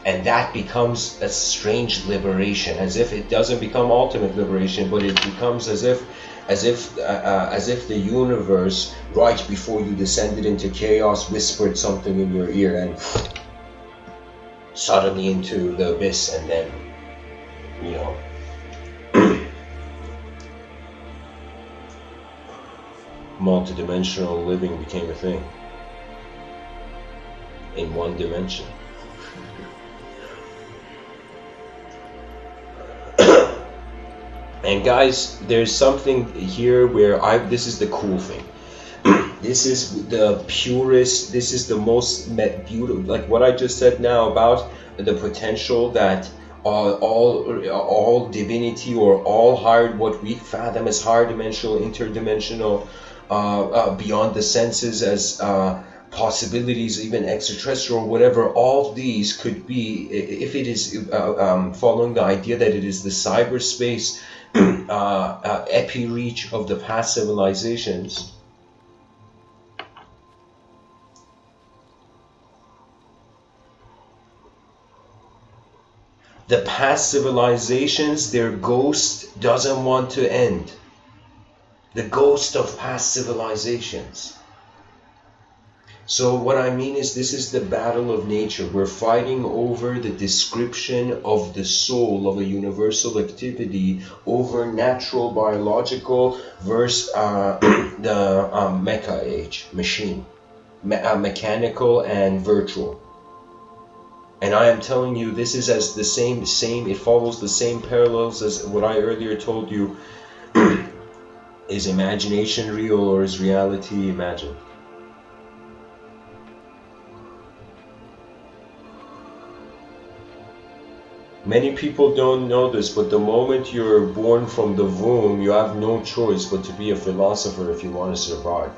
and that becomes a strange liberation. As if it doesn't become ultimate liberation, but it becomes as if the universe, right before you descended into chaos, whispered something in your ear and suddenly into the abyss, and then, you know, multidimensional living became a thing in one dimension. And guys, there's something here where this is the cool thing. This is the purest, this is the most beautiful, like what I just said now about the potential that all divinity, or all higher, what we fathom as higher dimensional, interdimensional, beyond the senses, as possibilities, even extraterrestrial, whatever, all these could be, if it is following the idea that it is the cyberspace epi-reach of the past civilizations. The past civilizations, their ghost doesn't want to end. The ghost of past civilizations. So what I mean is, this is the battle of nature. We're fighting over the description of the soul of a universal activity over natural biological versus the mecha age, machine, mechanical and virtual. And I am telling you, this is as the same, it follows the same parallels as what I earlier told you. Is imagination real or is reality imagined? Many people don't know this, but the moment you're born from the womb, you have no choice but to be a philosopher if you want to survive.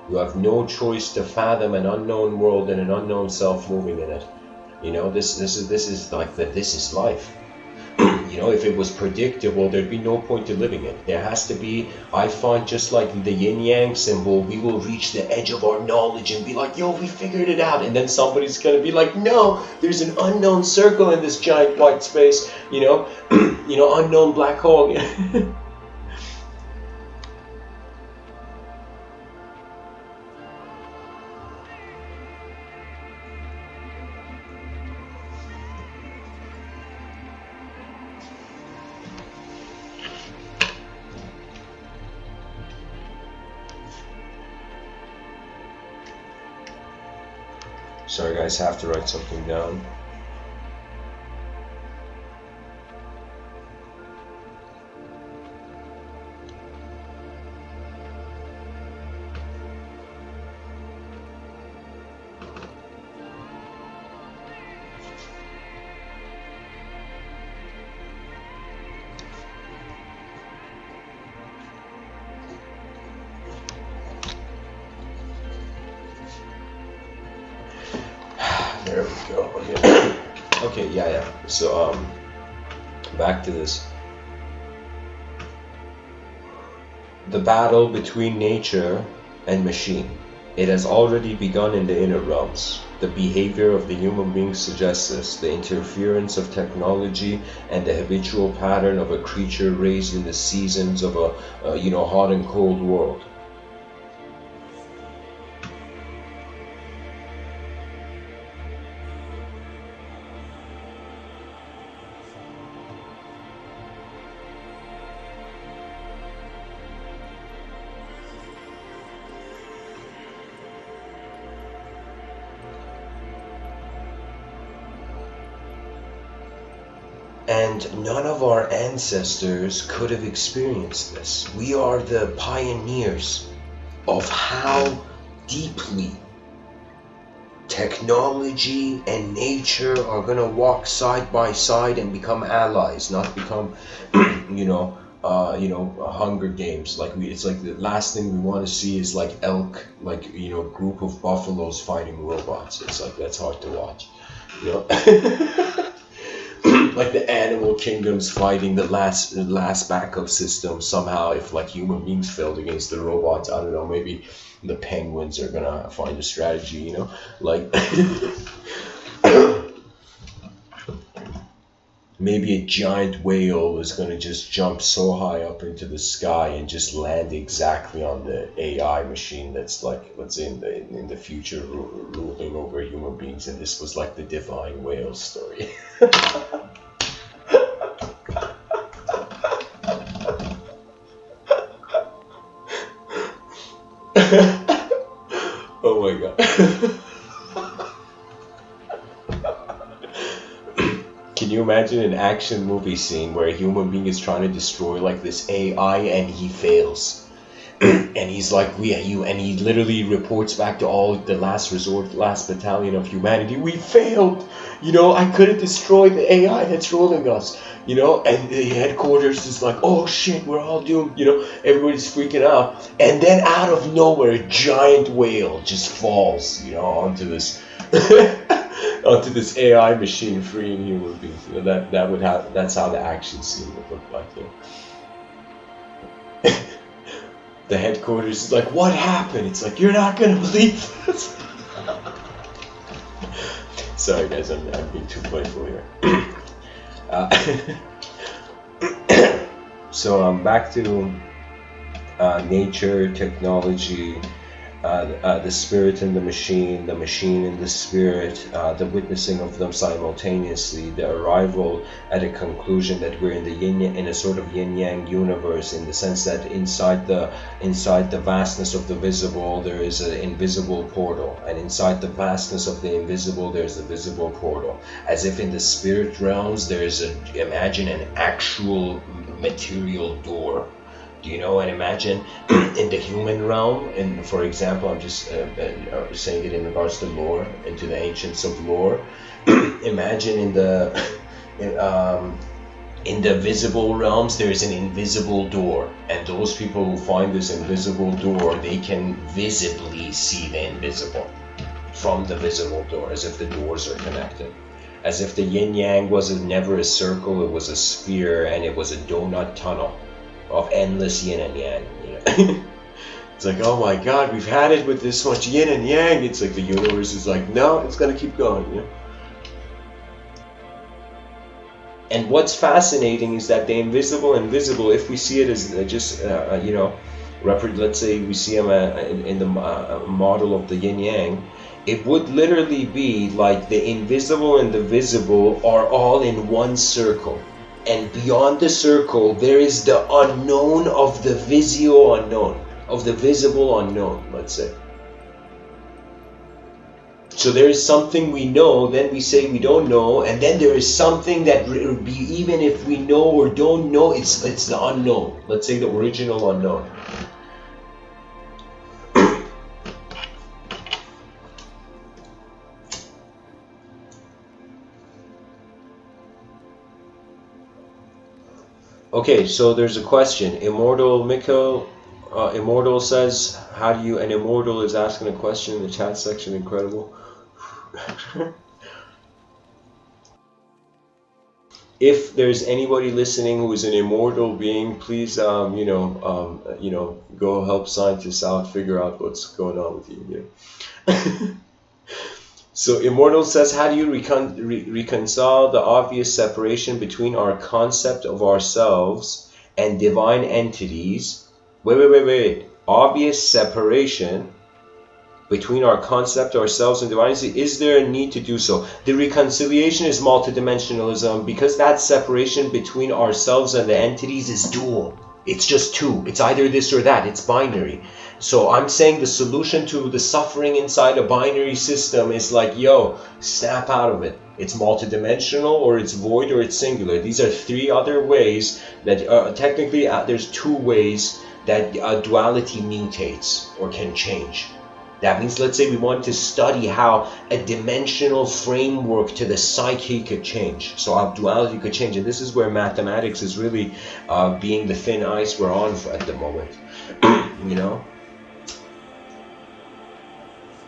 You have no choice to fathom an unknown world and an unknown self moving in it. You know, this is like this is life. You know, if it was predictable, there'd be no point to living it. There has to be, I find, just like the yin-yang symbol, we will reach the edge of our knowledge and be like, yo, we figured it out. And then somebody's going to be like, no, there's an unknown circle in this giant white space, you know, unknown black hole. Sorry guys, I have to write something down. There we go. Okay. Okay, yeah. So back to this. The battle between nature and machine. It has already begun in the inner realms. The behavior of the human being suggests this. The interference of technology and the habitual pattern of a creature raised in the seasons of a hot and cold world. And none of our ancestors could have experienced this. We are the pioneers of how deeply technology and nature are going to walk side by side and become allies, not become, Hunger Games. It's like the last thing we want to see is like elk, group of buffaloes fighting robots. It's like, that's hard to watch, like the animal kingdoms fighting the last backup system somehow. If like human beings failed against the robots, I don't know, maybe the penguins are gonna find a strategy, like maybe a giant whale is gonna just jump so high up into the sky and just land exactly on the AI machine that's like, let's say in the future ruling over human beings, and this was like the divine whale story. Oh my god. Can you imagine an action movie scene where a human being is trying to destroy like this AI and he fails? And he's like, and he literally reports back to all the last battalion of humanity, we failed! I couldn't destroy the AI that's ruling us. And the headquarters is like, oh shit, we're all doomed, everybody's freaking out. And then out of nowhere, a giant whale just falls, onto this onto this AI machine freeing human beings. That's how the action scene would look like. The headquarters is like, what happened? It's like, you're not gonna believe this. Sorry guys, I'm being too playful here. So back to nature, technology, the spirit and the machine and the spirit, the witnessing of them simultaneously, the arrival at a conclusion that we're in a sort of yin-yang universe, in the sense that inside the vastness of the visible there is an invisible portal, and inside the vastness of the invisible there's a visible portal. As if in the spirit realms imagine an actual material door Do you know? And imagine in the human realm, and for example, I'm just saying it in regards to lore, into the ancients of lore. Imagine in the visible realms, there is an invisible door, and those people who find this invisible door, they can visibly see the invisible from the visible door, as if the doors are connected, as if the yin-yang was never a circle, it was a sphere, and it was a donut tunnel of endless yin and yang, you know? It's like, oh my god, we've had it with this much yin and yang. It's like the universe is like, no, it's gonna keep going, you know? And what's fascinating is that the invisible and visible, if we see it as just, you know, let's say we see them in the model of the yin-yang, it would literally be like the invisible and the visible are all in one circle. And beyond the circle, there is the unknown of the visio unknown, of the visible unknown, let's say. So there is something we know, then we say we don't know, and then there is something that even if we know or don't know, it's the unknown. Let's say the original unknown. Okay, so there's a question. Immortal Mikko, Immortal says, how do you, and Immortal is asking a question in the chat section, incredible. If there's anybody listening who is an immortal being, please, you know, go help scientists out, figure out what's going on with you. Yeah. So Immortal says, how do you reconcile the obvious separation between our concept of ourselves and divine entities? Wait. Obvious separation between our concept, ourselves, and divine entities. Is there a need to do so? The reconciliation is multidimensionalism, because that separation between ourselves and the entities is dual. It's just two. It's either this or that. It's binary. So I'm saying the solution to the suffering inside a binary system is like, yo, snap out of it. It's multidimensional, or it's void, or it's singular. These are three other ways that technically there's two ways that duality mutates or can change. That means, let's say we want to study how a dimensional framework to the psyche could change. So how duality could change. And this is where mathematics is really being the thin ice we're on at the moment. You know?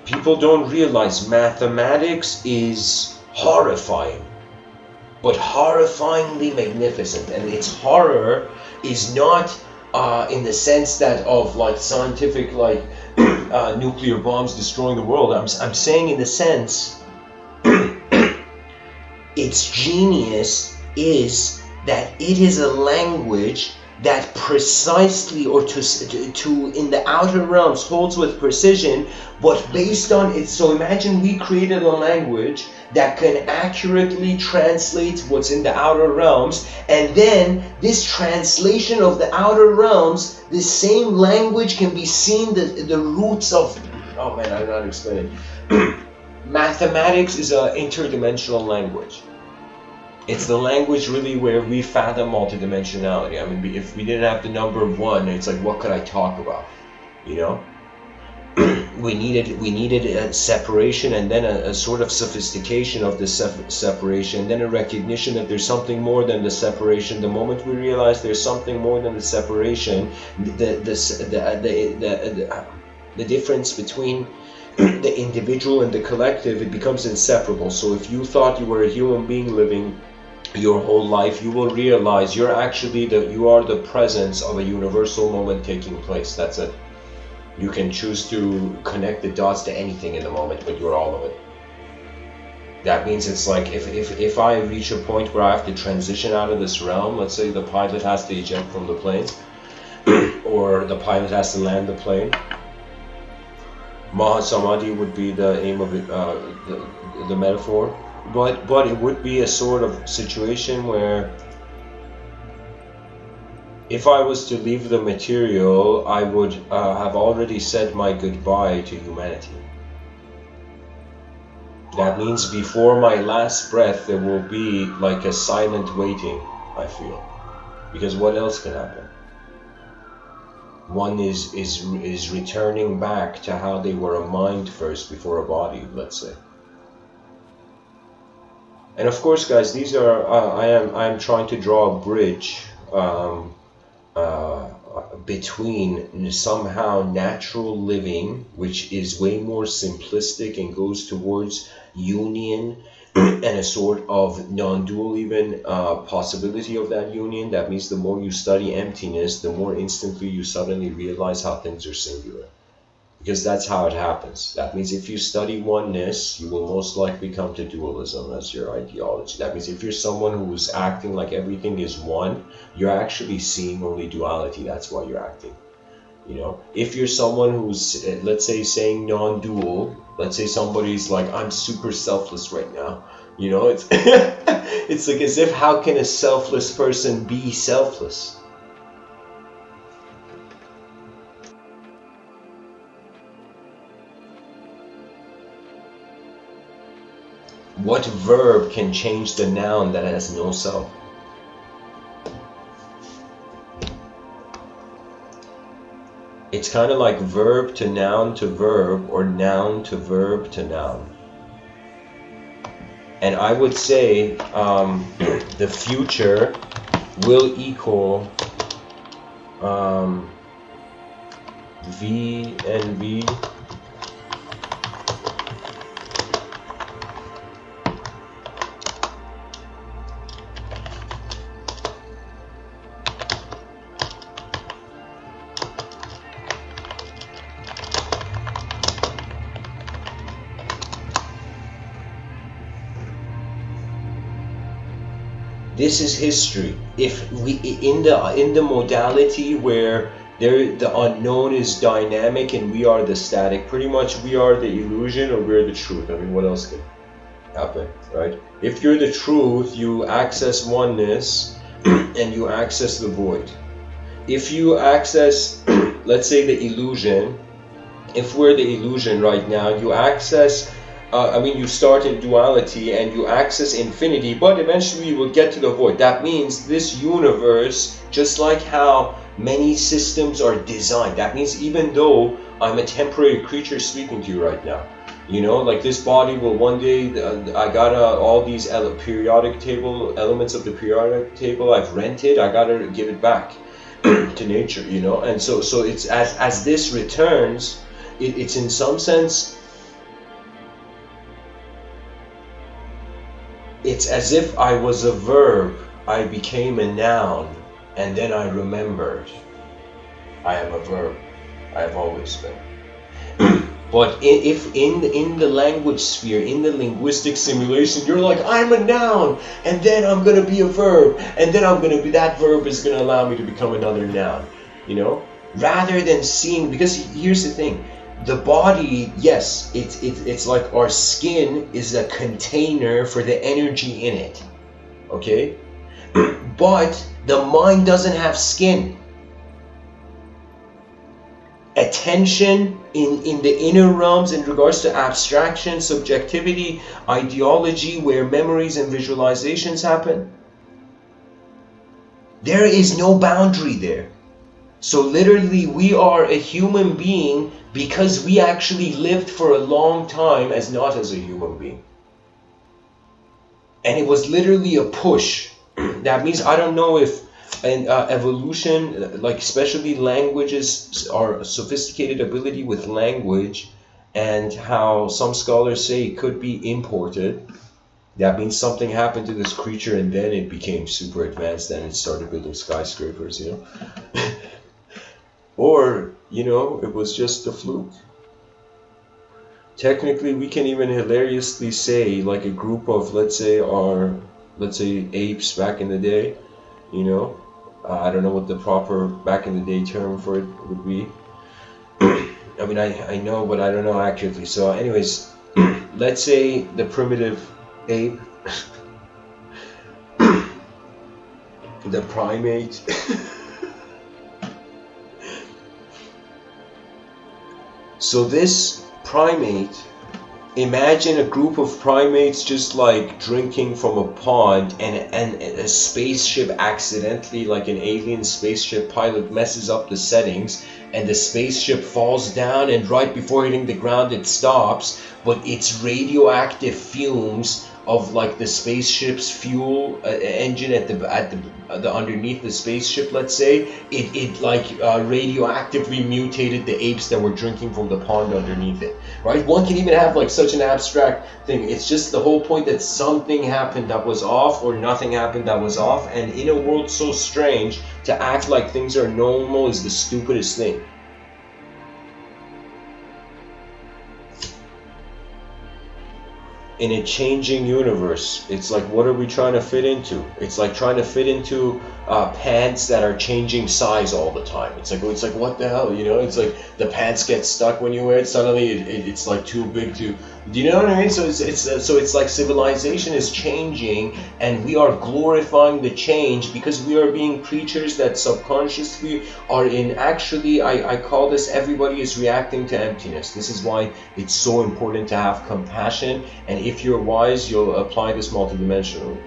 People don't realize mathematics is horrifying, but horrifyingly magnificent. And its horror is not in the sense that of like scientific, like nuclear bombs destroying the world. I'm saying in the sense its genius is that it is a language that precisely, or to in the outer realms, holds with precision, but based on it. So imagine we created a language that can accurately translate what's in the outer realms, and then this translation of the outer realms, this same language can be seen the roots of, oh man, I don't know how to explain it. Mathematics is an interdimensional language. It's the language really where we fathom multidimensionality. I mean, if we didn't have the number one, it's like, what could I talk about? You know? we needed a separation, and then a sort of sophistication of the separation, then a recognition that there's something more than the separation. The moment we realize there's something more than the separation, the difference between the individual and the collective, it becomes inseparable. So if you thought you were a human being living your whole life, you will realize you are the presence of a universal moment taking place. That's it. You can choose to connect the dots to anything in the moment, but you're all of it. That means it's like if I reach a point where I have to transition out of this realm, let's say the pilot has to eject from the plane, or the pilot has to land the plane, Mahasamadhi would be the aim of it, the metaphor. But it would be a sort of situation where if I was to leave the material, I would have already said my goodbye to humanity. That means before my last breath, there will be like a silent waiting, I feel. Because what else can happen? One is returning back to how they were a mind first before a body, let's say. And of course, guys, these are I'm trying to draw a bridge between somehow natural living, which is way more simplistic and goes towards union and a sort of non-dual even possibility of that union. That means the more you study emptiness, the more instantly you suddenly realize how things are singular. Because that's how it happens. That means if you study oneness, you will most likely come to dualism as your ideology. That means if you're someone who's acting like everything is one, you're actually seeing only duality. That's why you're acting. You know, if you're someone who's, let's say, saying non-dual, let's say somebody's like, I'm super selfless right now. You know, it's it's like as if, how can a selfless person be selfless? What verb can change the noun that has no self? It's kind of like verb to verb, or noun to verb to noun. And I would say the future will equal V and V. This is history. If we in the modality where the unknown is dynamic and we are the static, pretty much we are the illusion or we're the truth. I mean, what else could happen, right? If you're the truth, you access oneness and you access the void. If you access, let's say, the illusion, if we're the illusion right now, you access you start in duality and you access infinity, but eventually you will get to the void. That means this universe, just like how many systems are designed, that means even though I'm a temporary creature speaking to you right now, you know, like this body will one day, I got all these periodic table, elements of the periodic table I've rented, I gotta give it back to nature, you know. And so it's as this returns, it's in some sense, it's as if I was a verb, I became a noun, and then I remembered I am a verb. I have always been. But if in the language sphere, in the linguistic simulation, you're like, I'm a noun, and then I'm going to be a verb, and then I'm going to be, that verb is going to allow me to become another noun, you know? Rather than seeing, because here's the thing, the body, yes, it's like our skin is a container for the energy in it, okay? But the mind doesn't have skin. Attention in the inner realms in regards to abstraction, subjectivity, ideology, where memories and visualizations happen, there is no boundary there. So literally we are a human being because we actually lived for a long time as not as a human being. And it was literally a push. That means, I don't know if evolution, like especially languages, our sophisticated ability with language, and how some scholars say it could be imported. That means something happened to this creature and then it became super advanced and it started building skyscrapers, you know. Or, you know, it was just a fluke. Technically, we can even hilariously say, like a group of, let's say apes back in the day, you know, I don't know what the proper back in the day term for it would be. I mean, I know, but I don't know accurately. So anyways, let's say the primitive ape, the primate, so this primate, imagine a group of primates just like drinking from a pond, and a spaceship accidentally, like an alien spaceship pilot, messes up the settings and the spaceship falls down, and right before hitting the ground it stops, but it's radioactive fumes of like the spaceship's fuel engine at the underneath the spaceship, let's say, it like radioactively mutated the apes that were drinking from the pond underneath it, right? One can even have like such an abstract thing. It's just the whole point that something happened that was off, or nothing happened that was off, and in a world so strange, to act like things are normal is the stupidest thing. In a changing universe, it's like, what are we trying to fit into? It's like trying to fit into pants that are changing size all the time. It's like what the hell, you know? It's like the pants get stuck when you wear it. Suddenly, it's like too big to. Do you know what I mean? So it's like civilization is changing, and we are glorifying the change because we are being creatures that subconsciously are in. Actually, I call this, everybody is reacting to emptiness. This is why it's so important to have compassion, and if you're wise, you'll apply this multidimensionally.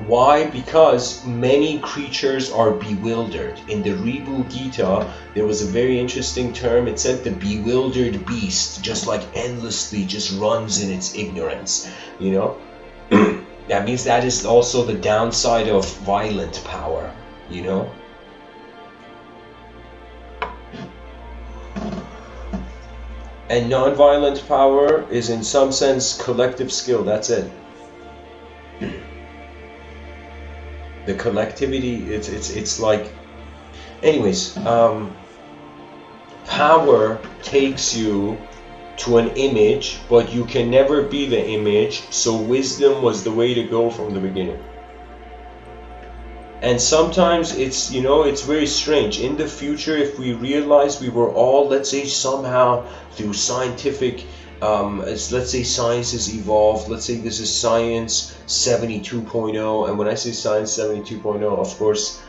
Why? Because many creatures are bewildered. In the Ribu Gita, there was a very interesting term. It said the bewildered beast just like endlessly just runs in its ignorance, you know? That means that is also the downside of violent power, you know? And non-violent power is in some sense collective skill, that's it. The collectivity, it's like, anyways, power takes you to an image, but you can never be the image, so wisdom was the way to go from the beginning. And sometimes it's, you know, it's very strange. In the future, if we realize we were all, let's say somehow through scientific, let's say science has evolved, let's say this is science 72.0, and when I say science 72.0, of course,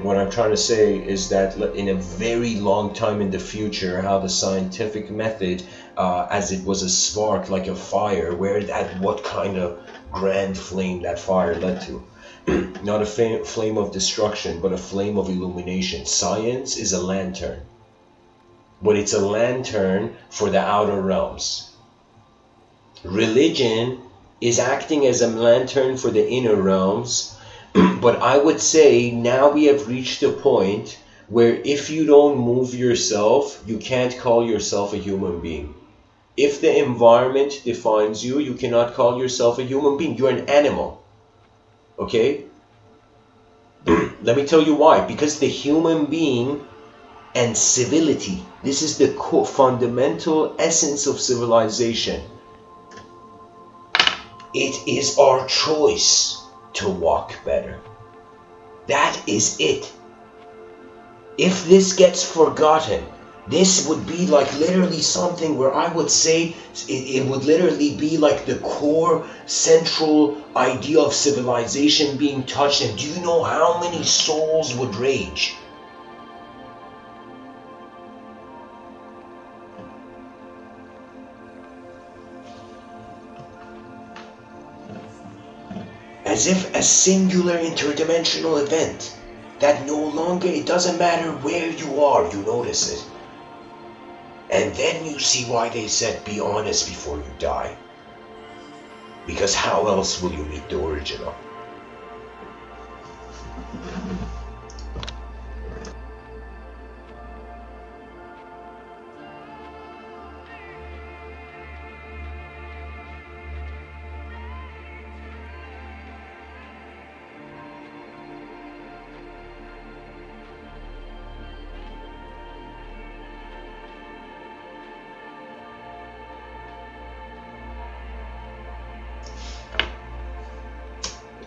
what I'm trying to say is that in a very long time in the future, how the scientific method, as it was a spark, like a fire, what kind of grand flame that fire led to. Not a flame of destruction, but a flame of illumination. Science is a lantern, but it's a lantern for the outer realms. Religion is acting as a lantern for the inner realms, but I would say now we have reached a point where if you don't move yourself, you can't call yourself a human being. If the environment defines you, you cannot call yourself a human being. You're an animal. Okay? Let me tell you why. Because the human being and civility, this is the fundamental essence of civilization. It is our choice to walk better. That is it. If this gets forgotten, this would be like literally something where I would say it would literally be like the core central idea of civilization being touched. And do you know how many souls would rage? As if a singular interdimensional event that no longer, it doesn't matter where you are, you notice it. And then you see why they said be honest before you die. Because how else will you meet the original?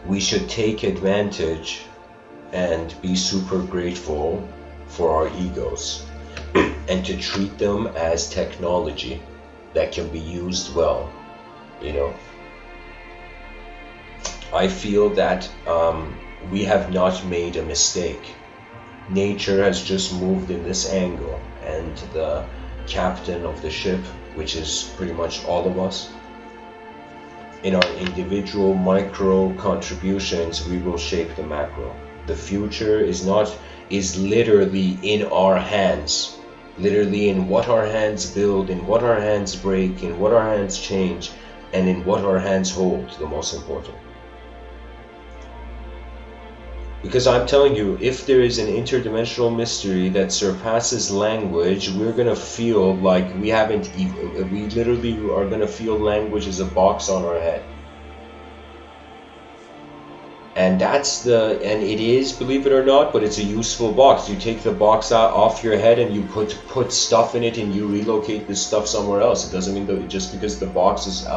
We should take advantage and be super grateful for our egos and to treat them as technology that can be used well, you know. I feel that we have not made a mistake. Nature has just moved in this angle, and the captain of the ship, which is pretty much all of us, in our individual micro contributions, we will shape the macro. The future is literally in our hands. Literally in what our hands build, in what our hands break, in what our hands change, and in what our hands hold, the most important. Because I'm telling you, if there is an interdimensional mystery that surpasses language, we're gonna feel like we literally are gonna feel language as a box on our head. And and it is, believe it or not, but it's a useful box. You take the box out off your head and you put stuff in it and you relocate this stuff somewhere else. It doesn't mean that just because the box is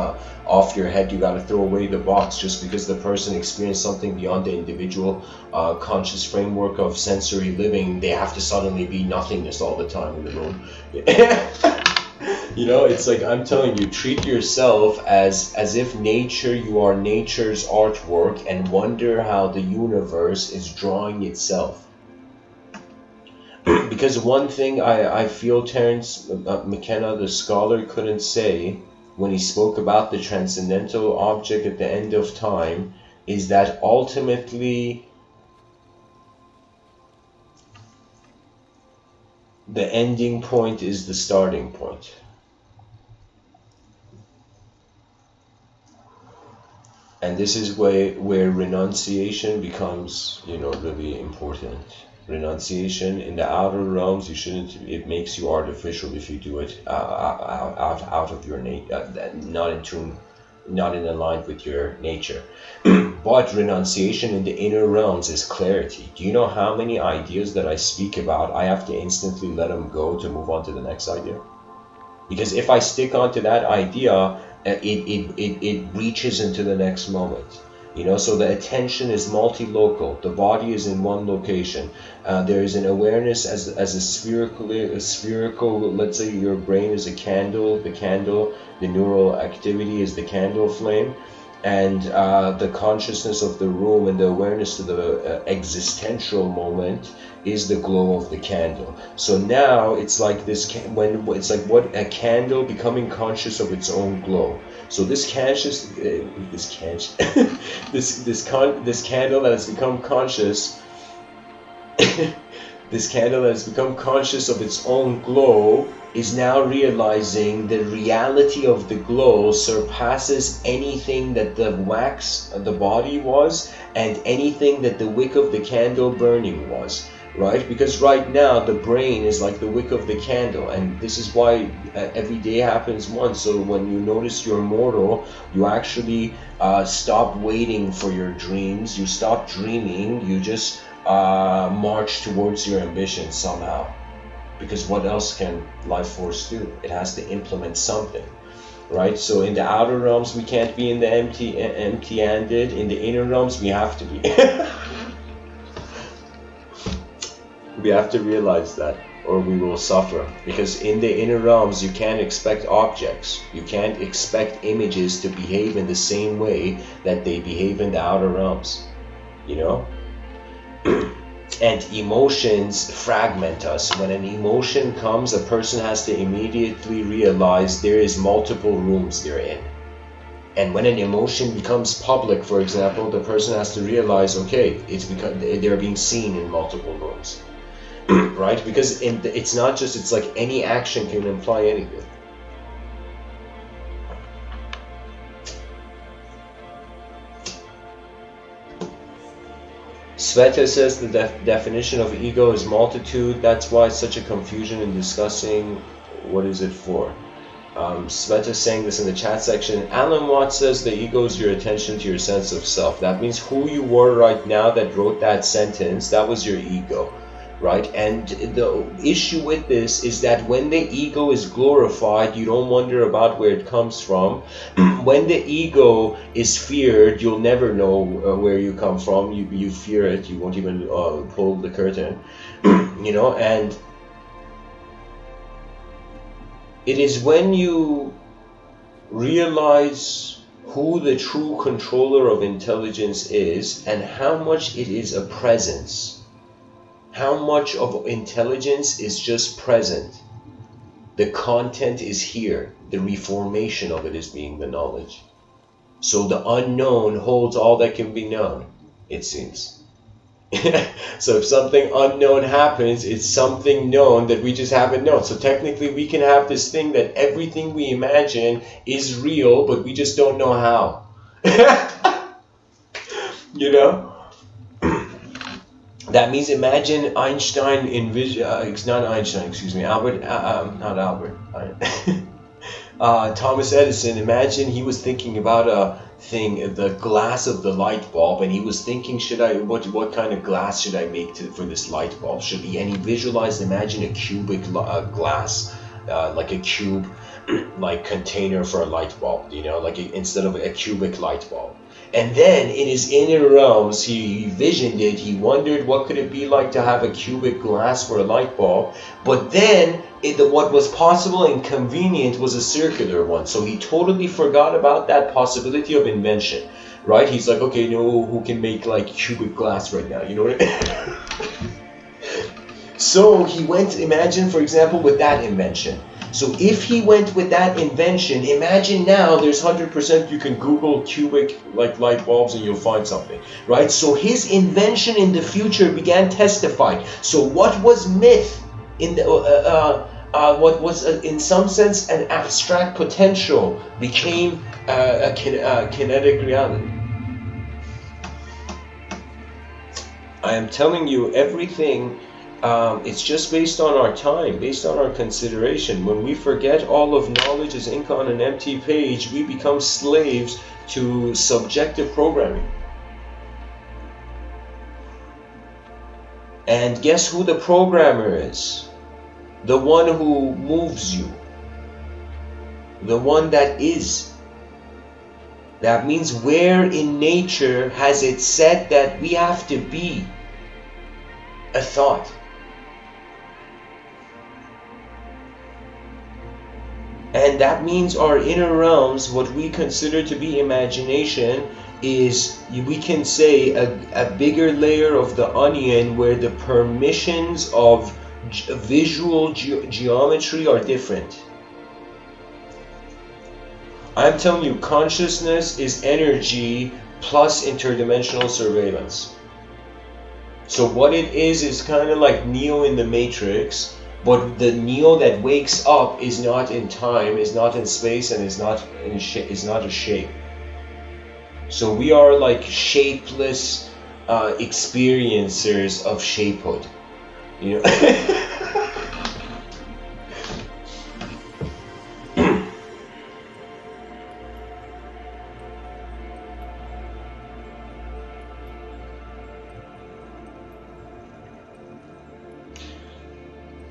off your head, you got to throw away the box. Just because the person experienced something beyond the individual conscious framework of sensory living, they have to suddenly be nothingness all the time in the room. You know, it's like, I'm telling you, treat yourself as if you are nature's artwork, and wonder how the universe is drawing itself. Because one thing I feel Terence McKenna, the scholar, couldn't say when he spoke about the transcendental object at the end of time is that ultimately the ending point is the starting point. And this is where renunciation becomes, you know, really important. Renunciation in the outer realms, it makes you artificial if you do it out of your nature, not in alignment with your nature. But renunciation in the inner realms is clarity. Do you know how many ideas that I speak about, I have to instantly let them go to move on to the next idea? Because if I stick onto that idea, it reaches into the next moment. You know, so the attention is multi-local. The body is in one location. There is an awareness as a spherical. Let's say your brain is a candle. The neural activity is the candle flame, and the consciousness of the room and the awareness to the existential moment is the glow of the candle. So now it's like this, it's like what a candle becoming conscious of its own glow. So this candle that has become conscious, this candle that has become conscious of its own glow is now realizing the reality of the glow surpasses anything that the wax of the body was and anything that the wick of the candle burning was. Right? Because right now the brain is like the wick of the candle, and this is why every day happens once. So when you notice you're mortal, you actually stop waiting for your dreams, you stop dreaming, you just march towards your ambition somehow. Because what else can life force do? It has to implement something. Right? So in the outer realms we can't be in the empty-handed. In the inner realms we have to be. We have to realize that, or we will suffer. Because in the inner realms, you can't expect objects. You can't expect images to behave in the same way that they behave in the outer realms. You know? And emotions fragment us. When an emotion comes, a person has to immediately realize there is multiple rooms they're in. And when an emotion becomes public, for example, the person has to realize, okay, it's because they're being seen in multiple rooms. Right? Because it's not just, it's like any action can imply anything. Sveta says the definition of ego is multitude. That's why such a confusion in discussing what is it for. Sveta saying this in the chat section. Alan Watts says the ego is your attention to your sense of self. That means who you were right now that wrote that sentence, that was your ego. Right? And the issue with this is that when the ego is glorified, you don't wonder about where it comes from. When the ego is feared, you'll never know where you come from. You fear it. You won't even pull the curtain. You know, and it is when you realize who the true controller of intelligence is and how much it is a presence. How much of intelligence is just present? The content is here. The reformation of it is being the knowledge. So the unknown holds all that can be known, it seems. So if something unknown happens, it's something known that we just haven't known. So technically we can have this thing that everything we imagine is real, but we just don't know how. You know? That means imagine Einstein it's not Einstein, excuse me, Albert, not Albert, Thomas Edison. Imagine he was thinking about a thing, the glass of the light bulb, and he was thinking, what kind of glass should I make for this light bulb? And he visualized, imagine a cubic glass, like a cube, like container for a light bulb, you know, like instead of a cubic light bulb. And then in his inner realms, he visioned it. He wondered what could it be like to have a cubic glass for a light bulb. But then what was possible and convenient was a circular one. So he totally forgot about that possibility of invention, right? He's like, okay, no, who can make like cubic glass right now? You know what I mean? So he went, imagine, for example, with that invention. So if he went with that invention, imagine now there's 100% you can Google cubic like light bulbs and you'll find something, right? So his invention in the future began testifying. So what was myth in the what was in some sense an abstract potential became a kinetic reality. I am telling you, everything. It's just based on our time, based on our consideration. When we forget all of knowledge is ink on an empty page, we become slaves to subjective programming. And guess who the programmer is? The one who moves you. The one that is. That means where in nature has it said that we have to be a thought? And that means our inner realms, what we consider to be imagination, is, we can say, a bigger layer of the onion where the permissions of visual geometry are different. I'm telling you, consciousness is energy plus interdimensional surveillance. So what it is kind of like Neo in the Matrix. But the Neo that wakes up is not in time, is not in space, and is not a shape. So we are like shapeless experiencers of shapehood. You know.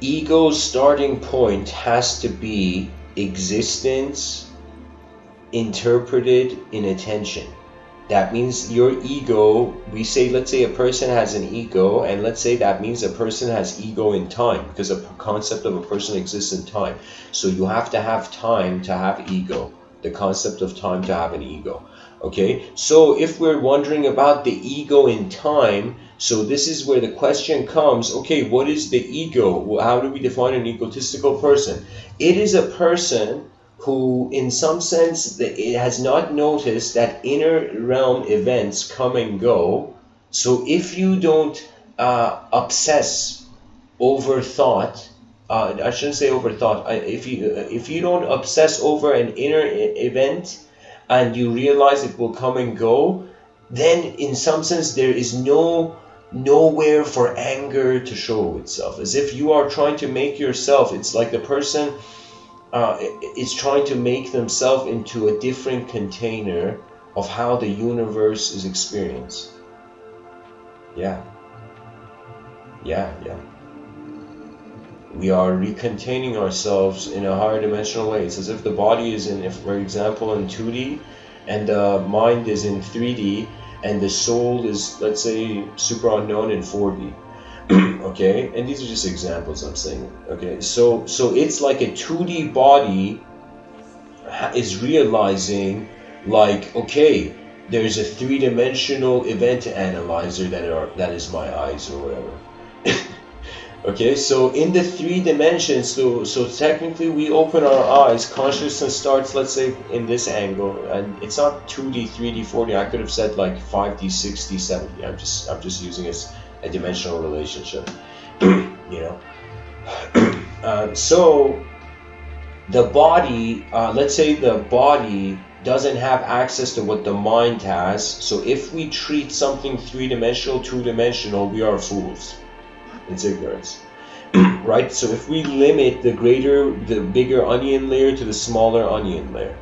Ego's starting point has to be existence interpreted in attention. That means your ego, we say, let's say a person has an ego, and let's say that means a person has ego in time, because a concept of a person exists in time. So you have to have time to have ego, the concept of time to have an ego. Okay, so if we're wondering about the ego in time, so this is where the question comes, okay, what is the ego? How do we define an egotistical person? It is a person who, in some sense, it has not noticed that inner realm events come and go. So if you don't obsess over thought, I shouldn't say over thought, if you don't obsess over an inner event, and you realize it will come and go, then in some sense there is nowhere for anger to show itself. As if you are trying to make yourself, it's like the person is trying to make themselves into a different container of how the universe is experienced. Yeah. We are recontaining ourselves in a higher dimensional way. It's as if the body is in, for example, in 2D, and the mind is in 3D, and the soul is, let's say, super unknown in 4D. Okay, and these are just examples I'm saying. Okay, so it's like a 2D body is realizing, like, okay, there's a 3-dimensional event analyzer that is my eyes or whatever. Okay, so in the 3 dimensions, so technically we open our eyes, consciousness starts, let's say, in this angle, and it's not 2D, 3D, 4D. I could have said like 5D, 6D, 7D. I'm just using as a dimensional relationship. You know, so the body, let's say the body doesn't have access to what the mind has. So if we treat something three-dimensional, two-dimensional, we are fools. It's ignorance. Right? So if we limit the bigger onion layer to the smaller onion layer.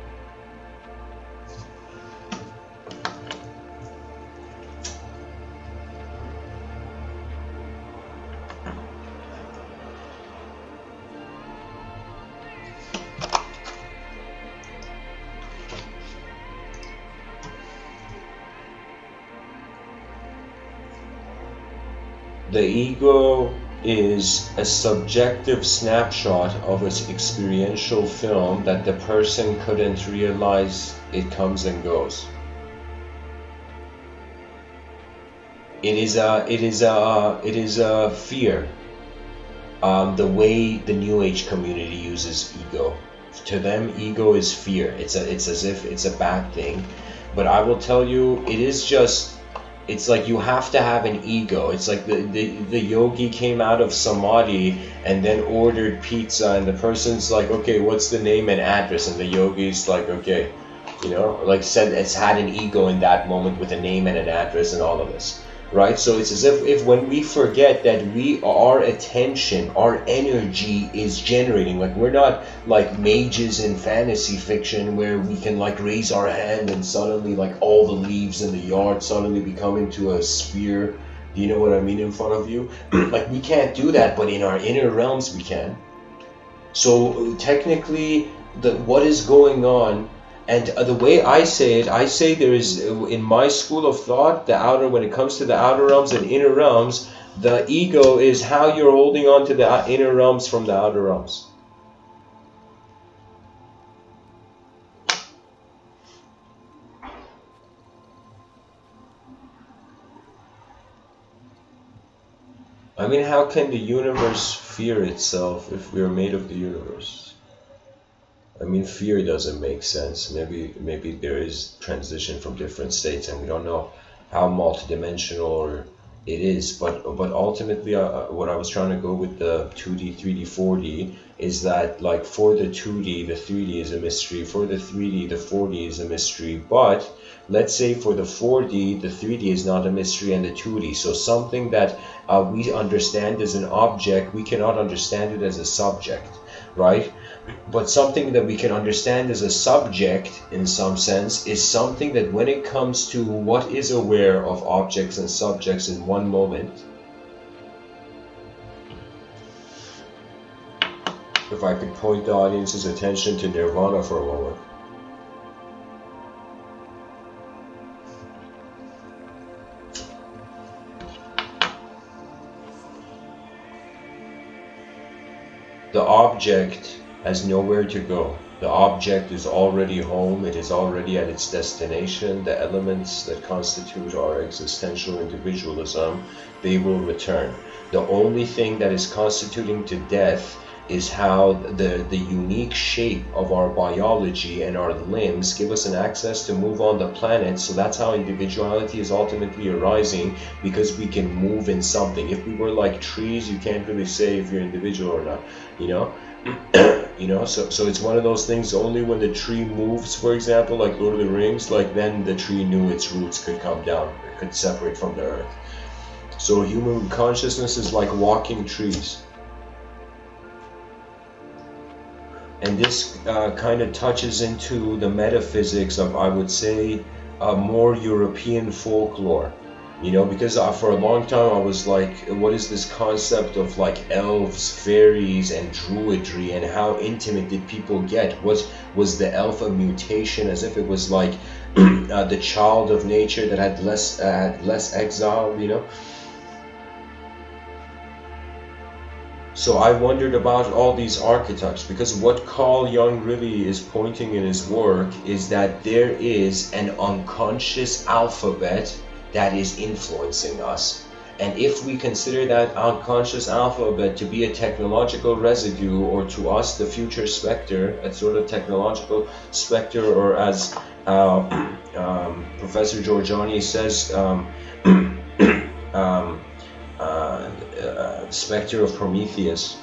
The ego is a subjective snapshot of its experiential film that the person couldn't realize. It comes and goes. It is a fear. The way the New Age community uses ego. To them, ego is fear. It's as if it's a bad thing. But I will tell you, it is just. It's like you have to have an ego. It's like the yogi came out of samadhi and then ordered pizza, and the person's like, okay, what's the name and address? And the yogi's like, okay, you know, like said, it's had an ego in that moment with a name and an address and all of this, right? So it's as if when we forget that our attention, our energy is generating, like we're not like mages in fantasy fiction where we can like raise our hand and suddenly like all the leaves in the yard suddenly become into a sphere. Do you know what I mean in front of you? Like we can't do that, but in our inner realms we can. So technically, what is going on, and the way I say it, I say there is, in my school of thought, when it comes to the outer realms and inner realms, the ego is how you're holding on to the inner realms from the outer realms. I mean, how can the universe fear itself if we are made of the universe? I mean, fear doesn't make sense. Maybe there is transition from different states, and we don't know how multidimensional it is. But ultimately, what I was trying to go with the 2D, 3D, 4D is that, like, for the 2D, the 3D is a mystery. For the 3D, the 4D is a mystery. But let's say for the 4D, the 3D is not a mystery, and the 2D. So something that we understand as an object, we cannot understand it as a subject, right? But something that we can understand as a subject, in some sense, is something that when it comes to what is aware of objects and subjects in one moment, if I could point the audience's attention to Nirvana for a moment. The object has nowhere to go. The object is already home. It is already at its destination. The elements that constitute our existential individualism, they will return. The only thing that is constituting to death is how the unique shape of our biology and our limbs give us an access to move on the planet. So that's how individuality is ultimately arising, because we can move in something. If we were like trees, you can't really say if you're individual or not, you know. You know, so it's one of those things. Only when the tree moves, for example, like Lord of the Rings, like then the tree knew its roots could come down, it could separate from the earth. So human consciousness is like walking trees. And this kind of touches into the metaphysics of, I would say, more European folklore. You know, because for a long time I was like, what is this concept of like elves, fairies, and druidry, and how intimate did people get? Was the elf a mutation, as if it was like the child of nature that had less exile, you know? So I wondered about all these archetypes, because what Carl Jung really is pointing in his work is that there is an unconscious alphabet that is influencing us. And if we consider that unconscious alphabet to be a technological residue, or to us the future specter, a sort of technological specter, or as Professor Giorgiani says, Spectre of Prometheus.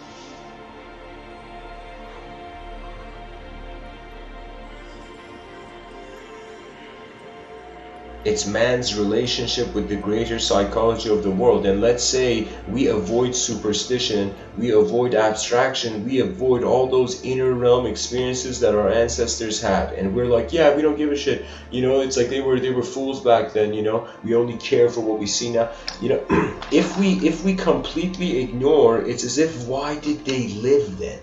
It's man's relationship with the greater psychology of the world. And let's say we avoid superstition, we avoid abstraction, we avoid all those inner realm experiences that our ancestors had, and we're like, yeah, we don't give a shit, you know, it's like they were fools back then, you know, we only care for what we see now, you know. if we completely ignore, it's as if, why did they live then?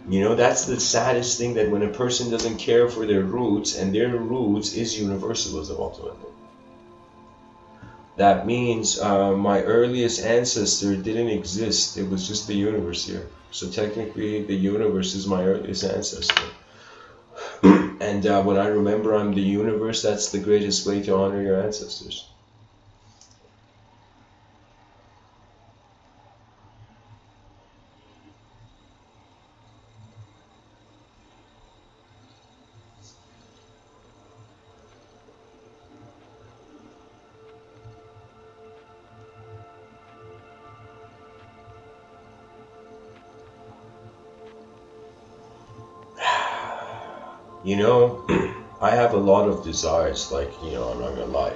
You know, that's the saddest thing, that when a person doesn't care for their roots, and their roots is universalism ultimately. That means my earliest ancestor didn't exist, it was just the universe here. So technically the universe is my earliest ancestor. And when I remember I'm the universe, that's the greatest way to honor your ancestors. You know, I have a lot of desires, like, you know, I'm not gonna lie.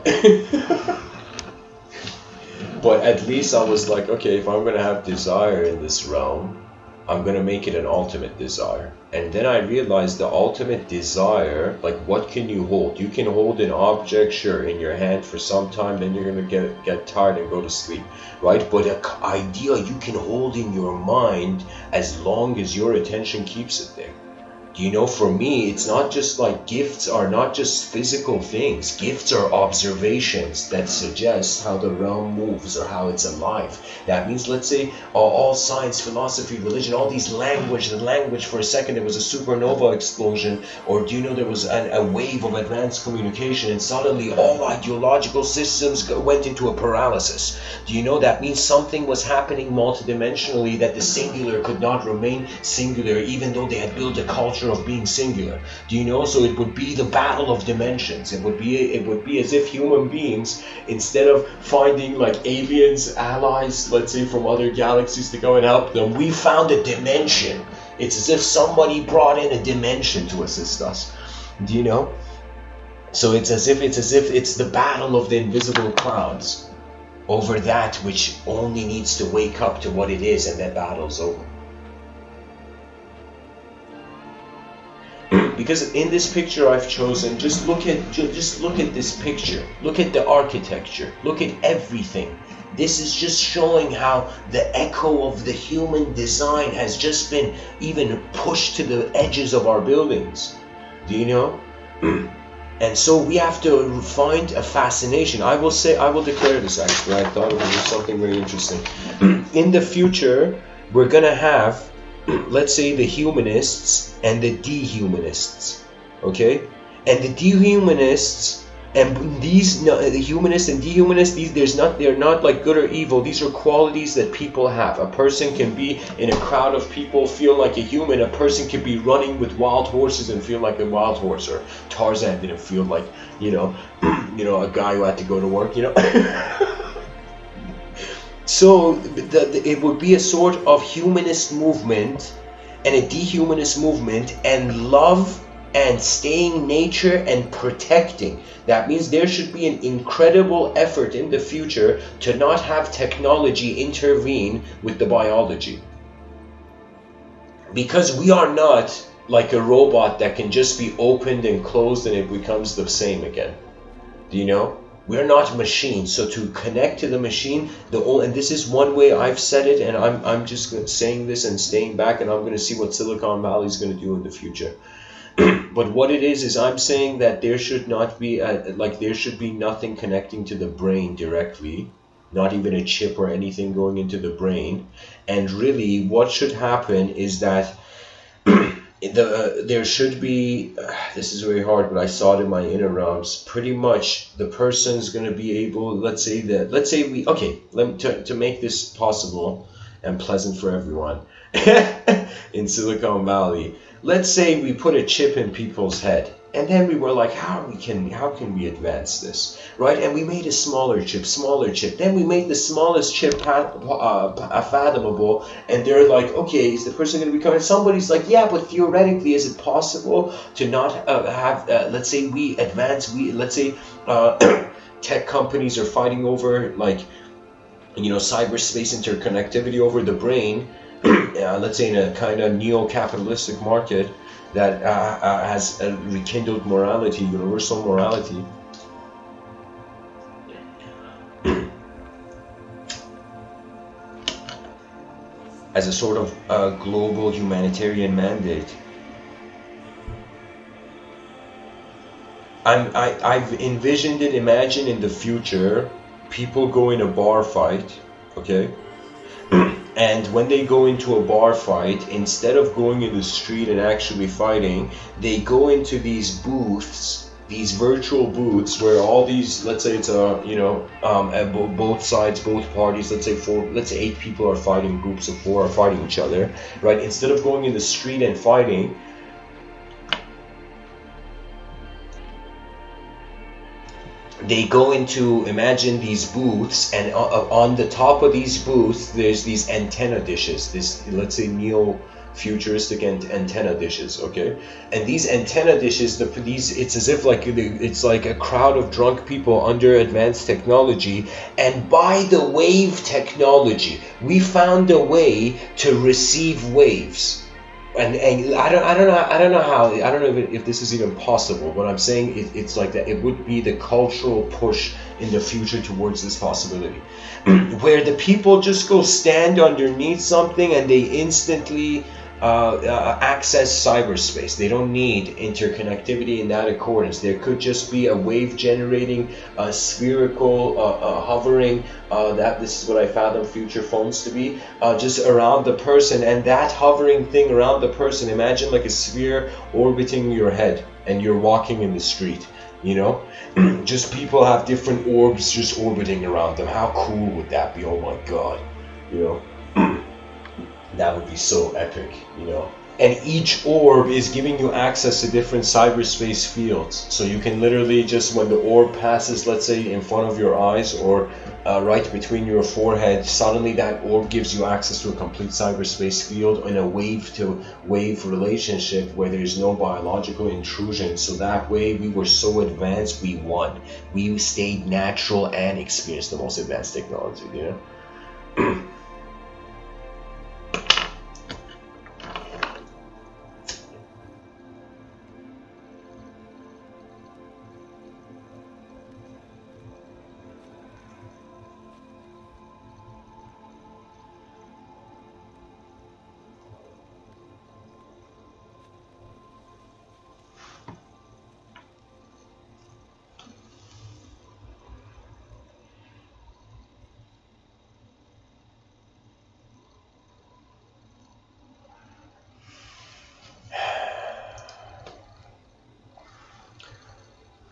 But at least I was like, okay, if I'm gonna have desire in this realm, I'm gonna make it an ultimate desire. And then I realized the ultimate desire, like, what can you hold? You can hold an object, sure, in your hand for some time, then you're gonna get tired and go to sleep, right? But an idea you can hold in your mind as long as your attention keeps it there. You know, for me, it's not just like, gifts are not just physical things. Gifts are observations that suggest how the realm moves or how it's alive. That means, let's say, all science, philosophy, religion, all these language, the language, for a second there was a supernova explosion, or do you know there was a wave of advanced communication, and suddenly all ideological systems went into a paralysis. Do you know that means something was happening multidimensionally, that the singular could not remain singular even though they had built a culture of being singular? Do you know? So it would be the battle of dimensions. It would be as if human beings, instead of finding like aliens, allies, let's say from other galaxies to go and help them, we found a dimension. It's as if somebody brought in a dimension to assist us. Do you know? So it's as if it's the battle of the invisible clouds over that which only needs to wake up to what it is, and that battle's over. Because in this picture I've chosen, just look at this picture. Look at the architecture. Look at everything. This is just showing how the echo of the human design has just been even pushed to the edges of our buildings. Do you know? And so we have to find a fascination. I will declare this actually. I thought it was something very interesting. In the future, we're gonna have, let's say, the humanists and the dehumanists, okay? And the dehumanists and the humanists and dehumanists, they're not like good or evil. These are qualities that people have. A person can be in a crowd of people, feel like a human. A person can be running with wild horses and feel like a wild horse. Or Tarzan didn't feel like, you know, a guy who had to go to work, you know. So it would be a sort of humanist movement and a dehumanist movement, and love and staying nature and protecting. That means there should be an incredible effort in the future to not have technology intervene with the biology. Because we are not like a robot that can just be opened and closed and it becomes the same again. Do you know? We're not machines, so to connect to the machine, and this is one way I've said it, and I'm just saying this and staying back, and I'm going to see what Silicon Valley is going to do in the future. But what it is I'm saying that there should not be there should be nothing connecting to the brain directly, not even a chip or anything going into the brain. And really, what should happen is that there should be, this is very hard, but I saw it in my inner realms, pretty much the person's going to be able, to make this possible and pleasant for everyone in Silicon Valley, let's say we put a chip in people's head, And then we were like, how can we advance this, right? And we made a smaller chip. Then we made the smallest chip fathomable. And they're like, okay, is the person going to be coming? Somebody's like, yeah, but theoretically, is it possible to not have, let's say we advance, let's say tech companies are fighting over, like, you know, cyberspace interconnectivity over the brain, let's say in a kind of neo-capitalistic market that has rekindled morality, universal morality. As a sort of global humanitarian mandate. I've envisioned it, imagine in the future, people go in a bar fight, okay? And when they go into a bar fight, instead of going in the street and actually fighting, they go into these booths, these virtual booths, where all these, let's say it's a, you know, both sides, both parties, let's say 8 people are fighting, groups of 4 are fighting each other, right? Instead of going in the street and fighting, they go into, imagine these booths, and on the top of these booths there's these antenna dishes, this, let's say, neo-futuristic antenna dishes, okay? And these antenna dishes, it's as if like it's like a crowd of drunk people under advanced technology, and by the wave technology we found a way to receive waves. And I don't know if this is even possible, but I'm saying it's like that. It would be the cultural push in the future towards this possibility, where the people just go stand underneath something and they instantly access cyberspace. They don't need interconnectivity in that accordance. There could just be a wave generating, spherical, hovering, this is what I fathom future phones to be, just around the person, and that hovering thing around the person, imagine like a sphere orbiting your head and you're walking in the street, you know? Just people have different orbs just orbiting around them. How cool would that be? Oh my god, you know? That would be so epic, you know? And each orb is giving you access to different cyberspace fields. So you can literally just, when the orb passes, let's say, in front of your eyes or right between your forehead, suddenly that orb gives you access to a complete cyberspace field in a wave-to-wave relationship where there's no biological intrusion. So that way we were so advanced, we won. We stayed natural and experienced the most advanced technology, you know?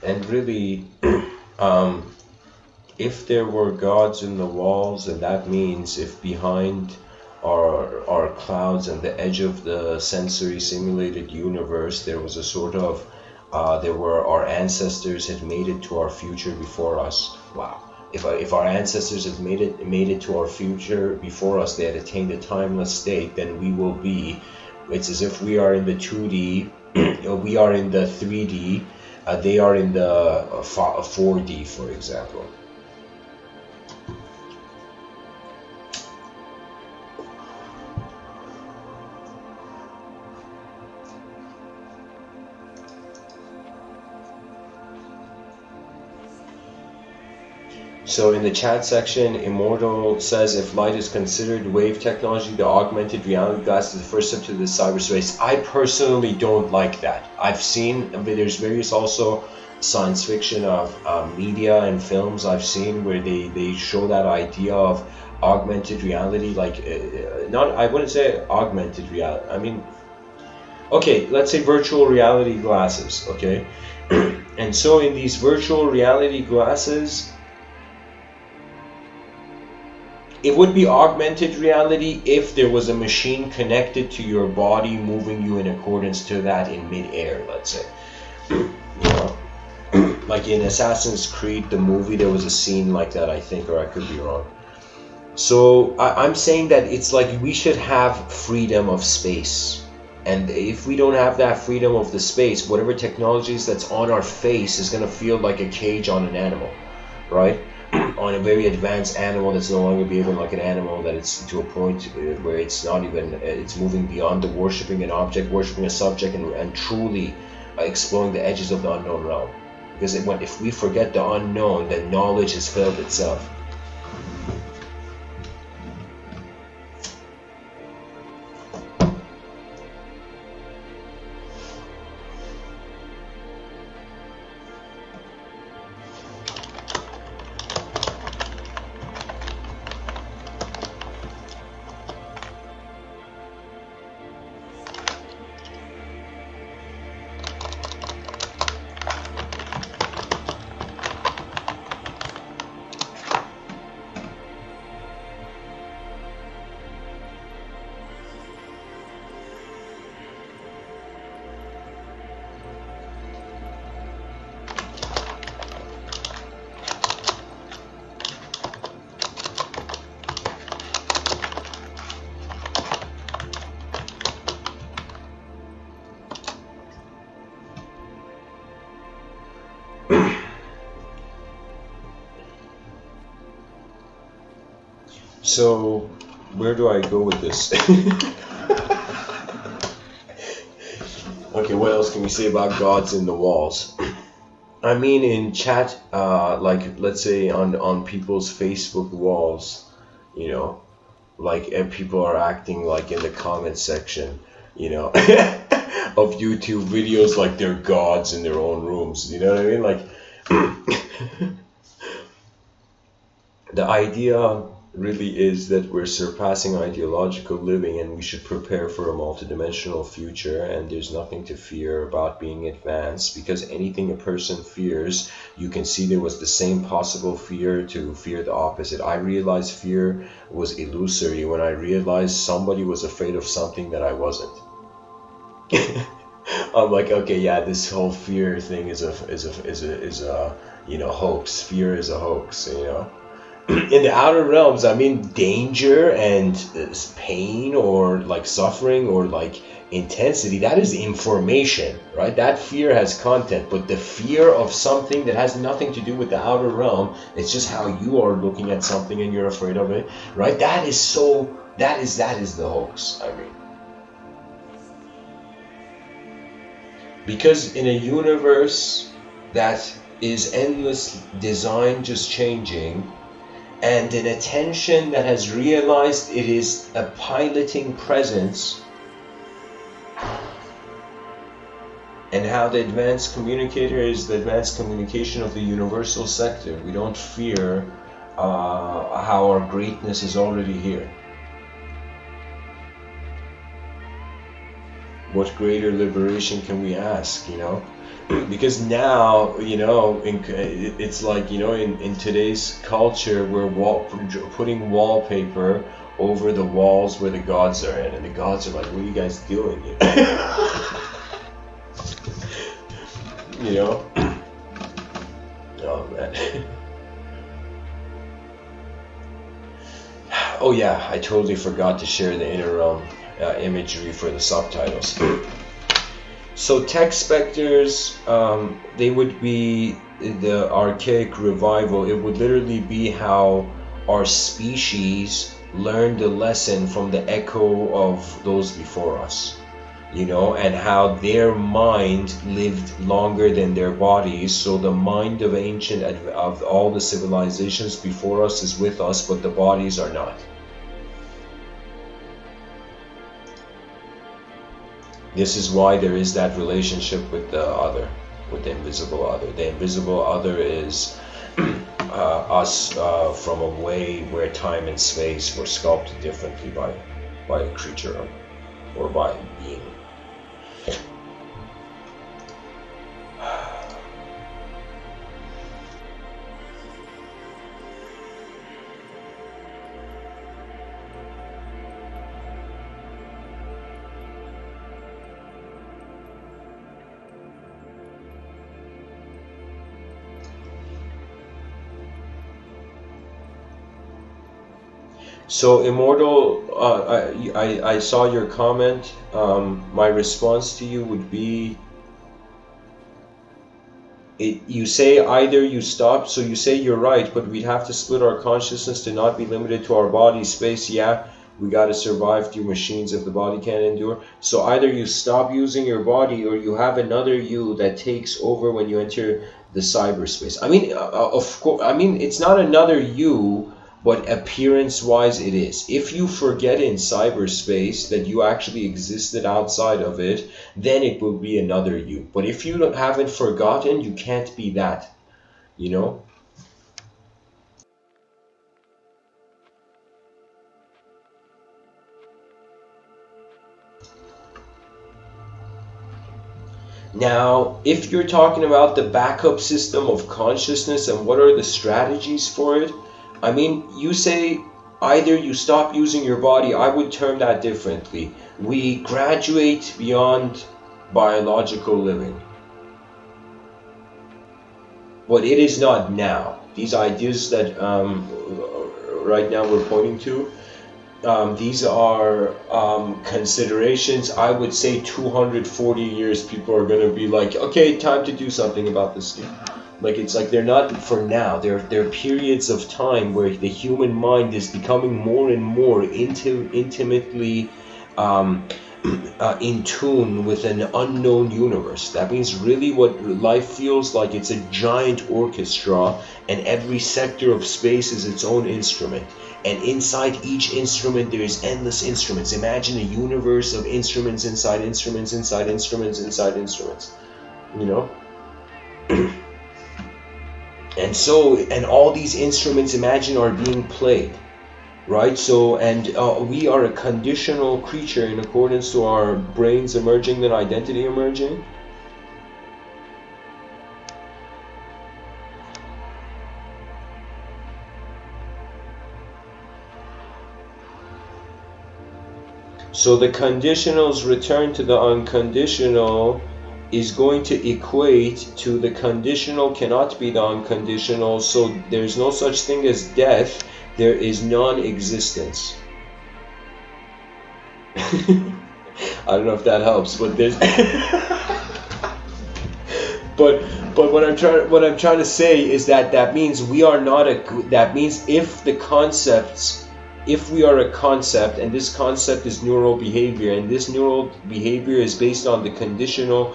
And really, if there were gods in the walls, and that means if behind our clouds and the edge of the sensory simulated universe there was a sort of, our ancestors had made it to our future before us. Wow. If our ancestors had made it to our future before us, they had attained a timeless state, then we will be, it's as if we are in the 2D, we are in the 3D, they are in the 4D, for example. So in the chat section, Immortal says, if light is considered wave technology, the augmented reality glass is the first step to the cyberspace. I personally don't like that. I've seen, there's various also science fiction of media and films I've seen where they show that idea of augmented reality, like, I wouldn't say augmented reality, I mean, okay, let's say virtual reality glasses, okay? And so in these virtual reality glasses, it would be augmented reality if there was a machine connected to your body moving you in accordance to that in mid-air, let's say. You know, like in Assassin's Creed, the movie, there was a scene like that, I think, or I could be wrong. So I'm saying that it's like we should have freedom of space. And if we don't have that freedom of the space, whatever technologies that's on our face is going to feel like a cage on an animal, right? On a very advanced animal that's no longer behaving like an animal, that it's to a point where it's not even, it's moving beyond the worshipping an object, worshipping a subject, and truly exploring the edges of the unknown realm. Because if we forget the unknown, then knowledge has failed itself. So, where do I go with this? Okay, what else can we say about gods in the walls? I mean, in chat, like, let's say on people's Facebook walls, you know, like, people are acting like in the comment section, you know, of YouTube videos like they're gods in their own rooms, you know what I mean? Like, the idea really is that we're surpassing ideological living and we should prepare for a multidimensional future, and there's nothing to fear about being advanced, because anything a person fears, you can see there was the same possible fear to fear the opposite. I realized fear was illusory when I realized somebody was afraid of something that I wasn't. I'm like, okay, yeah, this whole fear thing is a you know, hoax. Fear is a hoax, you know. In the outer realms, I mean, danger and pain or like suffering or like intensity, that is information, right? That fear has content, but the fear of something that has nothing to do with the outer realm, it's just how you are looking at something and you're afraid of it, right? That is the hoax, I mean. Because in a universe that is endless design just changing, and an attention that has realized it is a piloting presence, and how the advanced communicator is the advanced communication of the universal sector. We don't fear how our greatness is already here. What greater liberation can we ask, you know? Because now, you know, it's like, you know, in today's culture, we're putting wallpaper over the walls where the gods are in, and the gods are like, what are you guys doing? You know? Oh, man. Oh, yeah, I totally forgot to share the inner realm imagery for the subtitles. So Tech-Specters, they would be the archaic revival. It would literally be how our species learned the lesson from the echo of those before us, you know, and how their mind lived longer than their bodies. So the mind of of all the civilizations before us is with us, but the bodies are not. This is why there is that relationship with the other, with the invisible other. The invisible other is us from a way where time and space were sculpted differently by a creature or by a being. So Immortal, I saw your comment. My response to you would be, you say either you stop, so you say you're right, but we'd have to split our consciousness to not be limited to our body space. Yeah, we got to survive through machines if the body can't endure. So either you stop using your body, or you have another you that takes over when you enter the cyberspace. I mean, of course, I mean, it's not another you, but appearance-wise it is. If you forget in cyberspace that you actually existed outside of it, then it will be another you. But if you haven't forgotten, you can't be that, you know? Now, if you're talking about the backup system of consciousness and what are the strategies for it, I mean, you say either you stop using your body, I would term that differently. We graduate beyond biological living. But it is not now. These ideas that right now we're pointing to, these are considerations. I would say 240 years people are going to be like, okay, time to do something about this thing. Like, it's like they're not for now. They're periods of time where the human mind is becoming more and more intimately in tune with an unknown universe. That means really what life feels like, it's a giant orchestra, and every sector of space is its own instrument. And inside each instrument there is endless instruments. Imagine a universe of instruments inside instruments inside instruments inside instruments. You know? And all these instruments, imagine, are being played. Right? So, and we are a conditional creature in accordance to our brains emerging, then identity emerging. So the conditional's return to the unconditional is going to equate to the conditional cannot be the unconditional, so there's no such thing as death, there is non-existence. I don't know if that helps, but there's but what I'm trying to say is that means we are not that means if we are a concept, and this concept is neural behavior, and this neural behavior is based on the conditional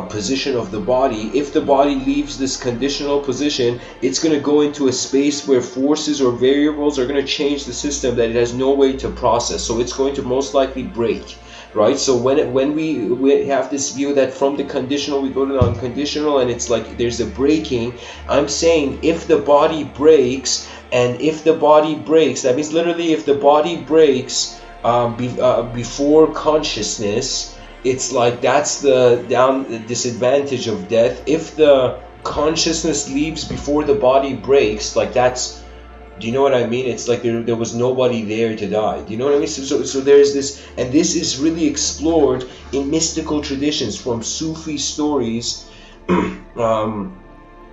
position of the body. If the body leaves this conditional position, it's going to go into a space where forces or variables are going to change the system that it has no way to process. So it's going to most likely break. Right? So when we have this view that from the conditional we go to the unconditional, and it's like there's a breaking, I'm saying if the body breaks, and if the body breaks, that means literally if the body breaks before consciousness, it's like that's the disadvantage of death. If the consciousness leaves before the body breaks, like that's, do you know what I mean? It's like there was nobody there to die. Do you know what I mean? So there's this, and this is really explored in mystical traditions, from Sufi stories.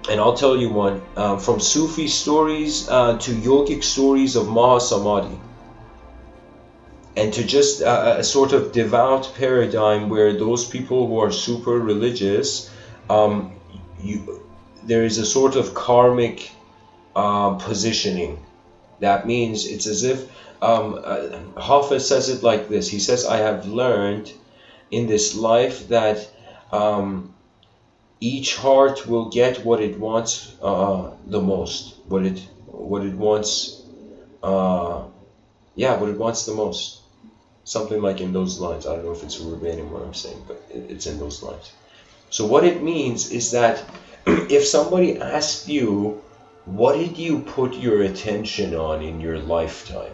And I'll tell you one, from Sufi stories to yogic stories of Mahasamadhi, and to just a sort of devout paradigm where those people who are super religious, there is a sort of karmic positioning. That means it's as if Hafiz says it like this. He says, I have learned in this life that each heart will get what it wants the most, what it wants, what it wants the most. Something like in those lines. I don't know if it's verbatim what I'm saying, but it's in those lines. So what it means is that if somebody asked you, what did you put your attention on in your lifetime?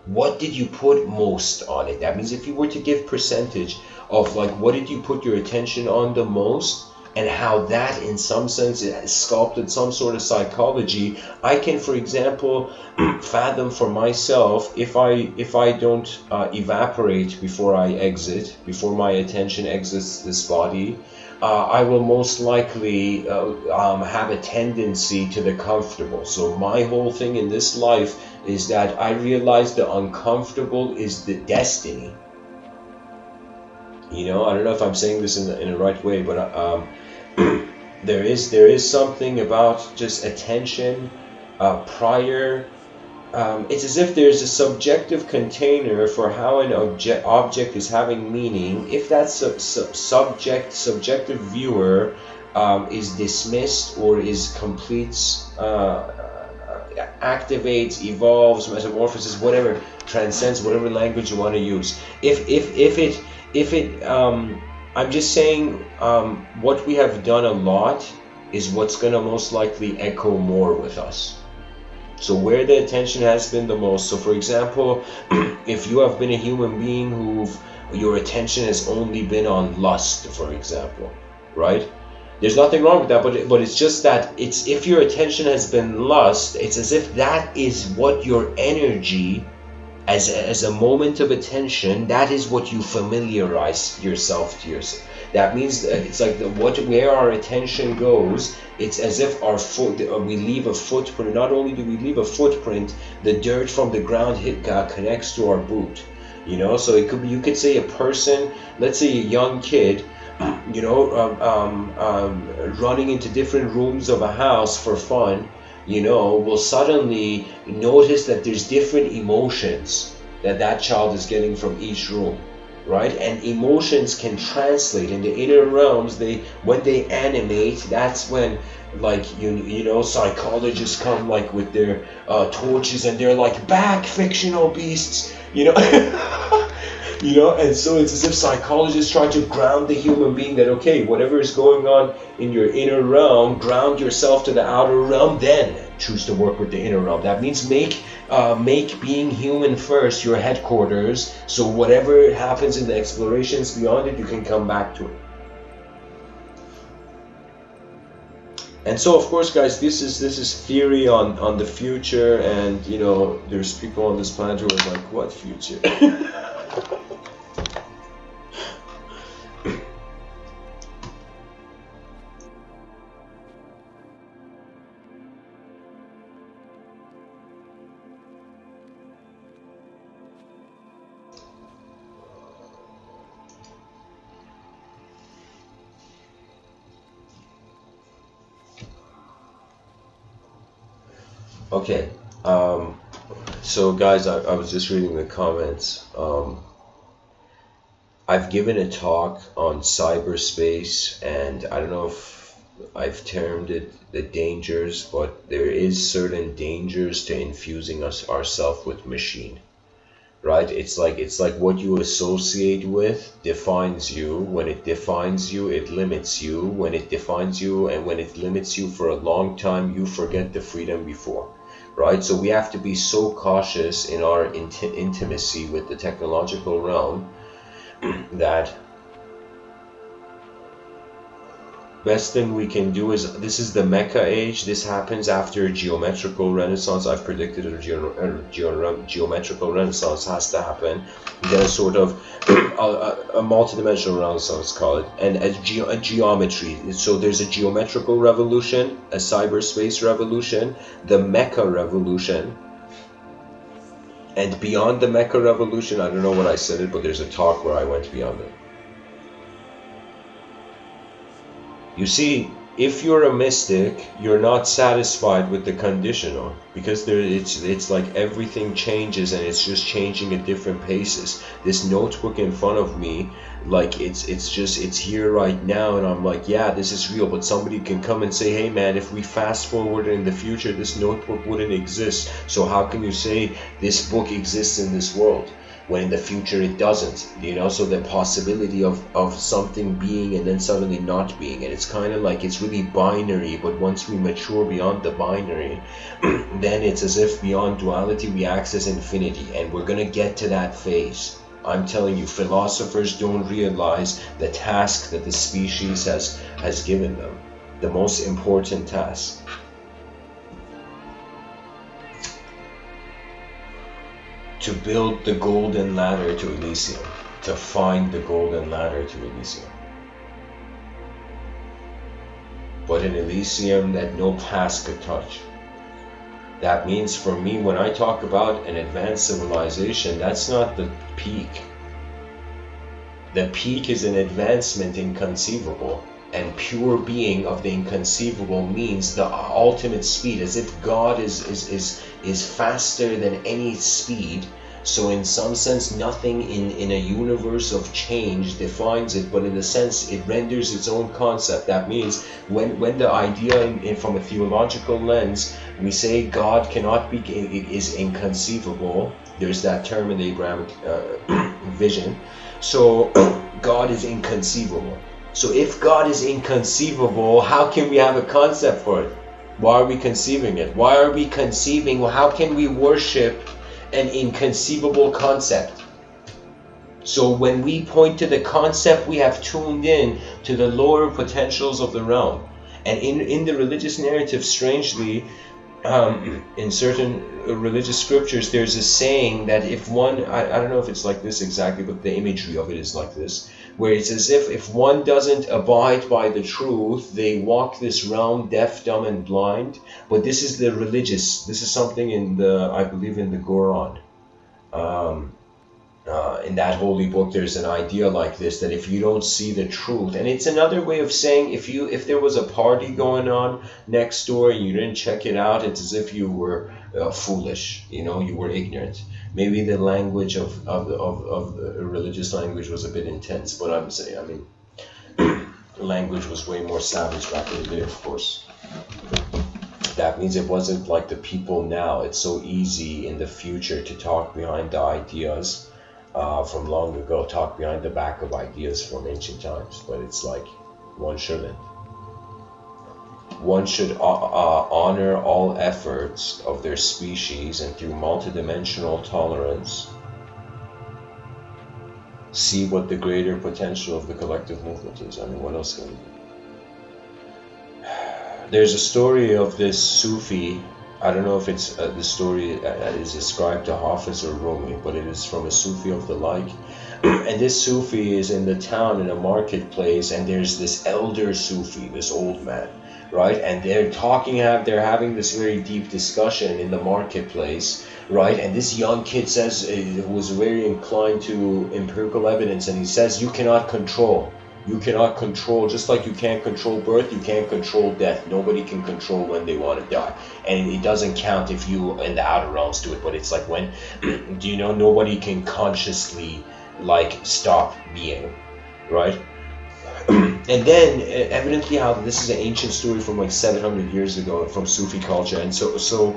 What did you put most on it? That means if you were to give percentage of like what did you put your attention on the most, and how that in some sense it has sculpted some sort of psychology, I can, for example, fathom for myself, if I don't evaporate before I exit, before my attention exits this body, I will most likely have a tendency to the comfortable. So my whole thing in this life is that I realize the uncomfortable is the destiny. You know, I don't know if I'm saying this in the right way, but there is something about just attention prior. It's as if there's a subjective container for how an object is having meaning. If that subjective viewer is dismissed or is completes, activates, evolves, metamorphoses, whatever, transcends, whatever language you want to use. If it I'm just saying what we have done a lot is what's going to most likely echo more with us. So where the attention has been the most, so for example, if you have been a human being your attention has only been on lust, for example, right? There's nothing wrong with that, but it's just that if your attention has been lust, it's as if that is what your energy, as a moment of attention, that is what you familiarize yourself to yourself. That means that it's like where our attention goes, it's as if we leave a footprint. Not only do we leave a footprint, the dirt from the ground connects to our boot. You know, so it could be, you could say a person, let's say a young kid, you know, running into different rooms of a house for fun, you know, will suddenly notice that there's different emotions that child is getting from each room, right? And emotions can translate in the inner realms. When they animate, that's when, like, you know, psychologists come like with their torches and they're like, back fictional beasts, you know. You know, and so it's as if psychologists try to ground the human being that, okay, whatever is going on in your inner realm, ground yourself to the outer realm, then choose to work with the inner realm. That means make being human first your headquarters, so whatever happens in the explorations beyond it, you can come back to it. And so, of course, guys, this is theory on the future, and you know, there's people on this planet who are like, what future? Okay, so guys, I was just reading the comments. I've given a talk on cyberspace, and I don't know if I've termed it the dangers, but there is certain dangers to infusing ourselves with machine, right? It's like what you associate with defines you. When it defines you, it limits you. When it defines you and when it limits you for a long time, you forget the freedom before. Right, so we have to be so cautious in our intimacy with the technological realm that best thing we can do is, this is the Mecha age. This happens after a geometrical renaissance. I've predicted a geometrical renaissance has to happen. Then a sort of a multidimensional renaissance, call it, and a geometry. So there's a geometrical revolution, a cyberspace revolution, the Mecha revolution, and beyond the Mecha revolution, I don't know what I said it, but there's a talk where I went beyond it. You see, if you're a mystic, you're not satisfied with the conditional, because it's like everything changes and it's just changing at different paces. This notebook in front of me, like it's here right now, and I'm like, yeah, this is real. But somebody can come and say, hey man, if we fast forward in the future, this notebook wouldn't exist. So how can you say this book exists in this world when in the future it doesn't? You know, so the possibility of something being and then suddenly not being, and it's kind of like, it's really binary. But once we mature beyond the binary, then it's as if beyond duality we access infinity, and we're gonna get to that phase. I'm telling you, philosophers don't realize the task that the species has given them, the most important task. To build the golden ladder to Elysium, to find the golden ladder to Elysium. But in Elysium that no past could touch. That means for me, when I talk about an advanced civilization, that's not the peak. The peak is an advancement inconceivable, and pure being of the inconceivable means the ultimate speed, as if God is faster than any speed. So in some sense, nothing in a universe of change defines it, but in a sense, it renders its own concept. That means when the idea from a theological lens, we say God cannot be, is inconceivable. There's that term in the Abrahamic vision. So God is inconceivable. So if God is inconceivable, how can we have a concept for it? Why are we conceiving it? Why are we conceiving? Well, how can we worship an inconceivable concept? So when we point to the concept, we have tuned in to the lower potentials of the realm. And in the religious narrative, strangely, in certain religious scriptures, there's a saying that if one, I don't know if it's like this exactly, but the imagery of it is like this, where it's as if one doesn't abide by the truth, they walk this realm deaf, dumb, and blind. But this is the religious, this is something in the, I believe in the Quran. In that holy book, there's an idea like this, that if you don't see the truth, and it's another way of saying if there was a party going on next door and you didn't check it out, it's as if you were foolish, you were ignorant. Maybe the language of the religious language was a bit intense, but I'm saying, the language was way more savage back in the day, of course. That means it wasn't like the people now. It's so easy in the future to talk behind the ideas from long ago, talk behind the back of ideas from ancient times, but it's like one shouldn't. One should honor all efforts of their species, and through multidimensional tolerance, see what the greater potential of the collective movement is. I mean, what else can we do? There's a story of this Sufi. I don't know if it's the story that is ascribed to Hafiz or Rumi, but it is from a Sufi of the like. And this Sufi is in the town in a marketplace, and there's this elder Sufi, this old man, right? And they're having this very deep discussion in the marketplace, right? And this young kid says, was very inclined to empirical evidence, and he says, you cannot control, just like you can't control birth, you can't control death. Nobody can control when they want to die. And it doesn't count if you in the outer realms do it, but it's like when, nobody can consciously stop being, right? And then evidently how this is an ancient story from 700 years ago from Sufi culture. And so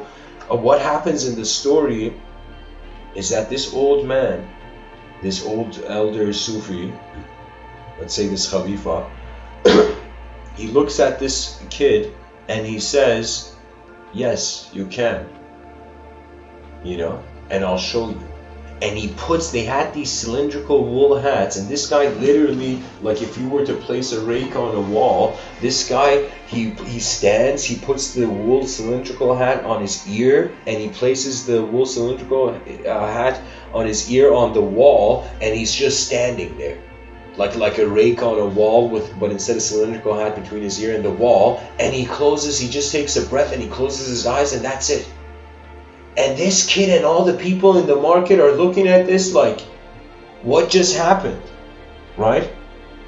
what happens in the story is that this old man, this old elder Sufi, let's say this Khalifa, he looks at this kid and he says, yes, you can, and I'll show you. And they had these cylindrical wool hats, and this guy literally, if you were to place a rake on a wall, this guy, he stands, he puts the wool cylindrical hat on his ear, and he places the wool cylindrical hat on his ear on the wall, and he's just standing there. Like a rake on a wall but instead of cylindrical hat between his ear and the wall, and he just takes a breath and he closes his eyes, and that's it. And this kid and all the people in the market are looking at this like, what just happened, right?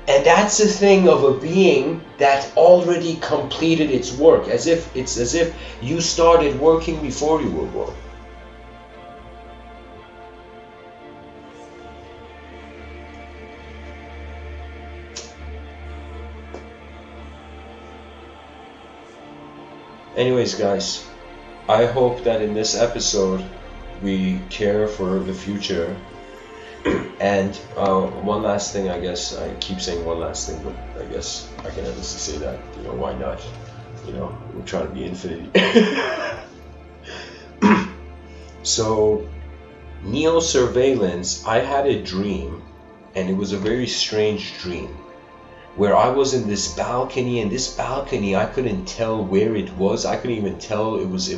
And that's the thing of a being that already completed its work, as if you started working before you were born. Anyways, guys, I hope that in this episode we care for the future. And one last thing, I guess, I keep saying one last thing, but I guess I can at least say that, why not? We're trying to be infinity. So, neo-surveillance, I had a dream, and it was a very strange dream, where I was in this balcony, and this balcony, I couldn't tell where it was. I couldn't even tell, it was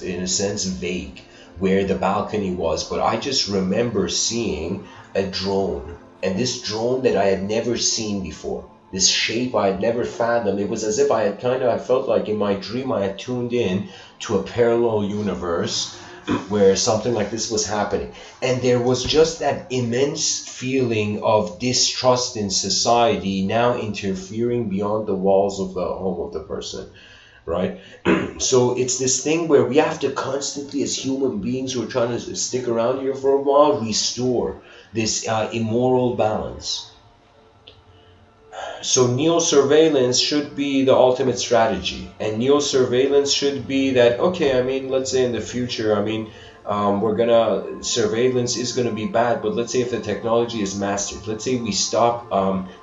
in a sense vague where the balcony was, but I just remember seeing a drone, and this drone that I had never seen before. this shape I had never fathomed. It was as if I felt like in my dream I had tuned in to a parallel universe where something like this was happening. And there was just that immense feeling of distrust in society now interfering beyond the walls of the home of the person, right? So it's this thing where we have to constantly, as human beings who are trying to stick around here for a while, restore this immoral balance. So neo-surveillance should be the ultimate strategy, and neo-surveillance should be that, okay, I mean, let's say in the future, I mean, surveillance is gonna be bad, but let's say if the technology is mastered, let's say we stop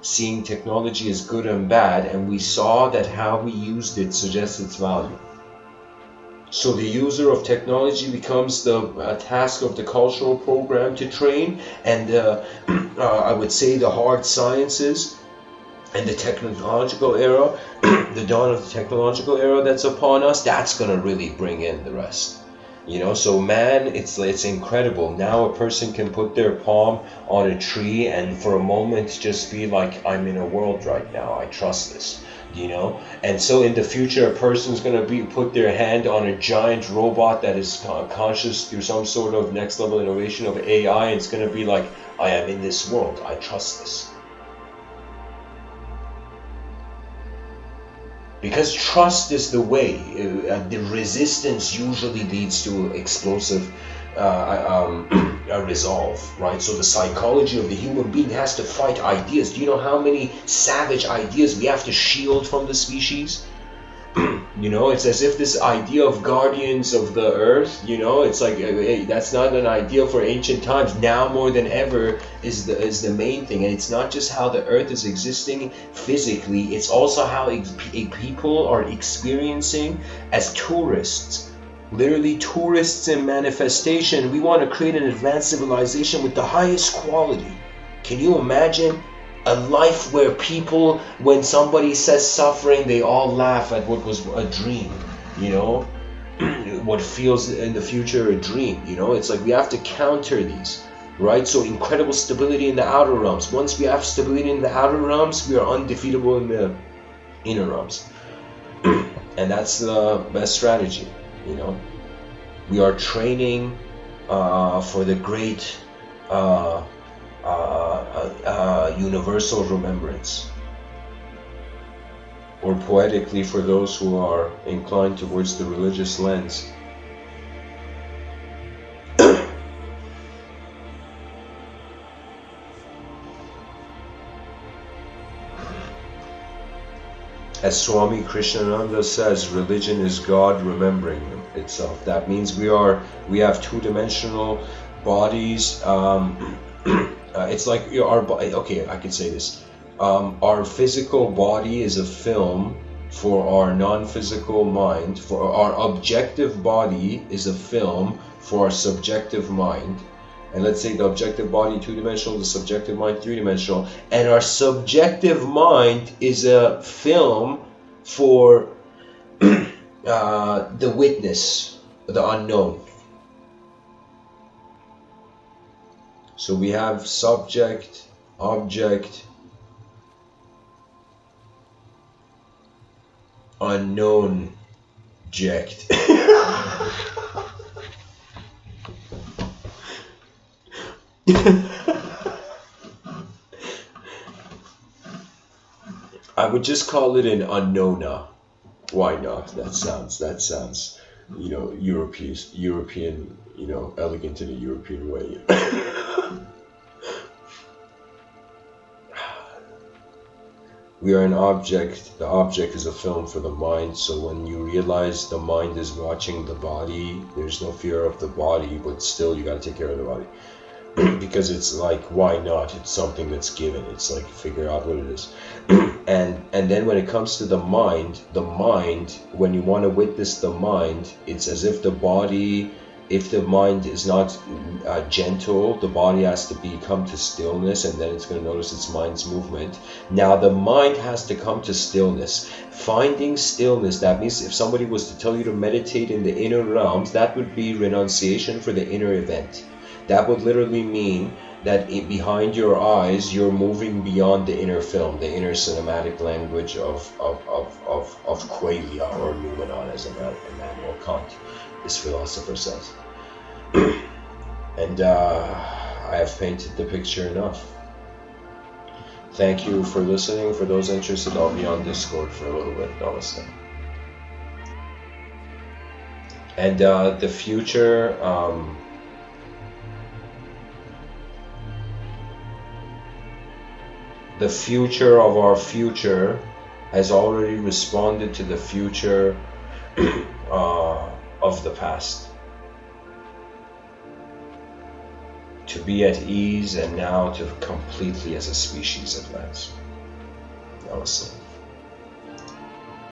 seeing technology as good and bad, and we saw that how we used it suggests its value. So the user of technology becomes the task of the cultural program to train, and I would say the hard sciences and the technological era, the dawn of the technological era that's upon us, that's going to really bring in the rest. You know, so man, it's incredible. Now a person can put their palm on a tree and for a moment just be like, I'm in a world right now, I trust this, you know. And so in the future, a person's going to put their hand on a giant robot that is conscious through some sort of next level innovation of AI, and it's going to be like, I am in this world, I trust this. Because trust is the way. The resistance usually leads to explosive resolve, right? So the psychology of the human being has to fight ideas. Do you know how many savage ideas we have to shield from the species? You know, it's as if this idea of guardians of the earth, you know, it's like, hey, that's not an idea for ancient times. Now more than ever is the main thing. And it's not just how the earth is existing physically, it's also how people are experiencing as tourists. Literally tourists in manifestation. We want to create an advanced civilization with the highest quality. Can you imagine a life where people, when somebody says suffering, they all laugh at what was a dream, you know, what feels in the future a dream, you know? It's like we have to counter these, right? So incredible stability in the outer realms. Once we have stability in the outer realms, we are undefeatable in the inner realms. And that's the best strategy, you know? We are training for the great universal remembrance, or poetically for those who are inclined towards the religious lens, as Swami Krishnananda says, religion is God remembering itself. That means we have two-dimensional bodies. It's like our body. Okay, I can say this. Our physical body is a film for our non-physical mind. For our objective body is a film for our subjective mind. And let's say the objective body two-dimensional, the subjective mind three-dimensional, and our subjective mind is a film for the witness, the unknown. So we have subject, object, unknown object. I would just call it an unknowna. Why not? That sounds, you know, European, you know, elegant in a European way. We are an object. The object is a film for the mind. So when you realize the mind is watching the body, there's no fear of the body, but still you gotta take care of the body. Because it's like, why not? It's something that's given. It's like, figure out what it is. And then when it comes to the mind, when you want to witness the mind, it's as if the body, if the mind is not gentle, the body has to come to stillness, and then it's going to notice its mind's movement. Now the mind has to come to stillness. Finding stillness, that means if somebody was to tell you to meditate in the inner realms, that would be renunciation for the inner event. That would literally mean that behind your eyes you're moving beyond the inner film, the inner cinematic language of Qualia or Numenon, as Immanuel Kant, this philosopher says. And I have painted the picture enough. Thank you for listening. For those interested, I'll be on Discord for a little bit. Namaste. And the future, the future of our future has already responded to the future of the past. To be at ease and now to completely as a species advance. Namaste.